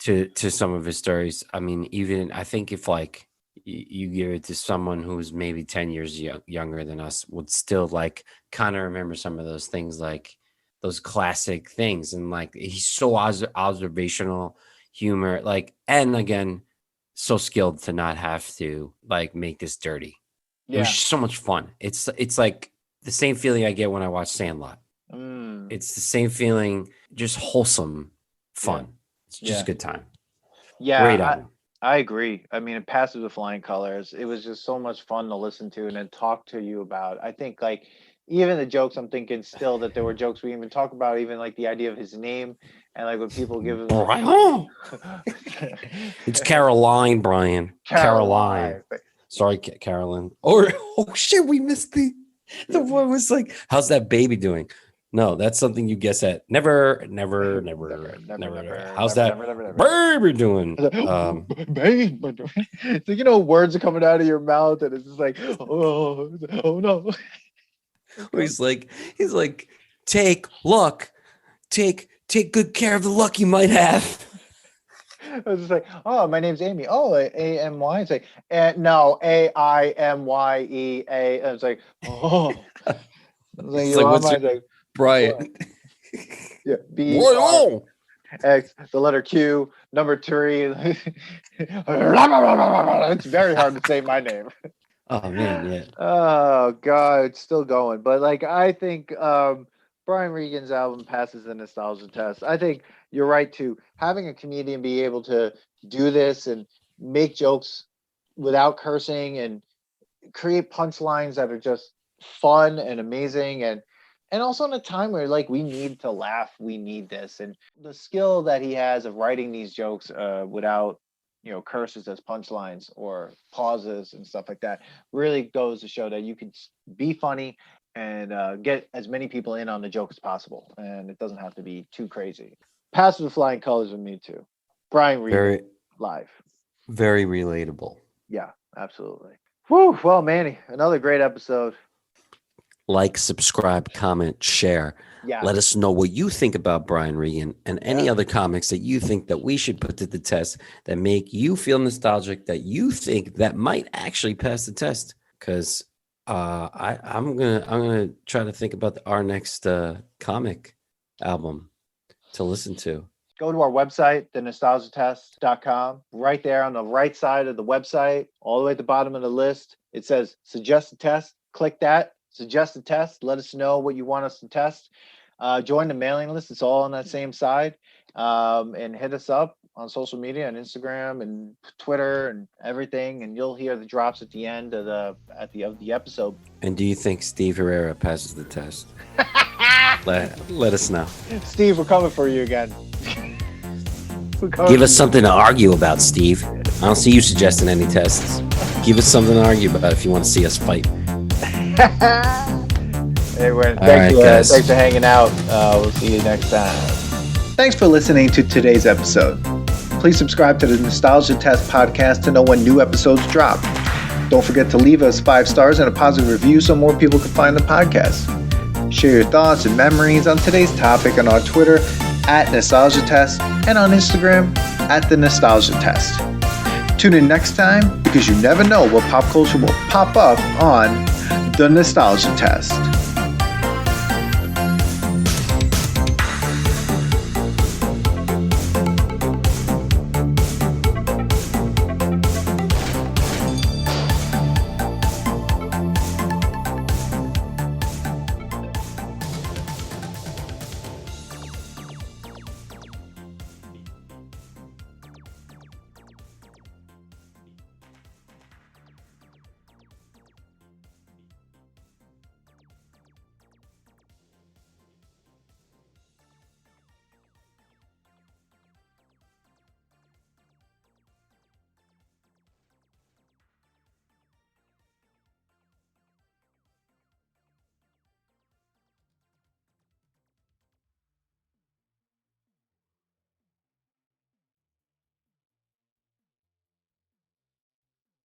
to some of his stories. I mean, even I think if like you give it to someone who's maybe 10 years younger than us would still like kind of remember some of those things, like those classic things. And like, he's so observational humor, like, and again, so skilled to not have to like make this dirty. It was so much fun. It's like the same feeling I get when I watch Sandlot. It's the same feeling, just wholesome fun. It's just a good time. Yeah, great album. I agree. I mean, it passes with flying colors. It was just so much fun to listen to and then talk to you about. I think like even the jokes, I'm thinking still that there were jokes we even talk about, even like the idea of his name and like when people give him. Brian. It's Caroline, Brian. Caroline. Sorry, Carolyn. Oh shit, we missed the one was like, how's that baby doing? No, that's something you guess at. Never. How's that baby doing? Baby. So you know, words are coming out of your mouth, and it's just like, oh no. He's like, take good care of the luck you might have. I was just like, oh, my name's Amy. Oh, A-M-Y. It's like, no, A-I-M-Y-E-A. I was like, oh. I was like, what's your Brian? Yeah, B-R-X, the letter Q, number 3. It's very hard to say my name. Oh, man, yeah. Oh, God, it's still going. But, like, I think Brian Regan's album passes the nostalgia test. I think you're right too. Having a comedian be able to do this and make jokes without cursing and create punchlines that are just fun and amazing, and also in a time where like we need to laugh, we need this, and the skill that he has of writing these jokes without curses as punchlines or pauses and stuff like that really goes to show that you can be funny and get as many people in on the joke as possible, and it doesn't have to be too crazy. Passes with flying colors with me too. Brian Regan live. Very relatable. Yeah, absolutely. Whew, well, Manny, another great episode. Like, subscribe, comment, share. Yeah. Let us know what you think about Brian Regan and any Yeah. other comics that you think that we should put to the test that make you feel nostalgic, that you think that might actually pass the test. Because I'm gonna try to think about our next comic album to listen to. Go to our website, thenostalgiatest.com. Right there on the right side of the website, all the way at the bottom of the list, it says suggest a test. Click that, suggest a test. Let us know what you want us to test. Join the mailing list. It's all on that same side. And hit us up on social media, on Instagram and Twitter and everything. And you'll hear the drops at the end of the episode. And do you think Steve Herrera passes the test? Let us know. Steve, we're coming for you again. Give us something to argue about, Steve. I don't see you suggesting any tests. Give us something to argue about if you want to see us fight. Anyway, thank you, guys. Thanks for hanging out. We'll see you next time. Thanks for listening to today's episode. Please subscribe to the Nostalgia Test podcast to know when new episodes drop. Don't forget to leave us 5 stars and a positive review so more people can find the podcast. Share your thoughts and memories on today's topic on our Twitter at Nostalgia Test and on Instagram at The Nostalgia Test. Tune in next time because you never know what pop culture will pop up on The Nostalgia Test.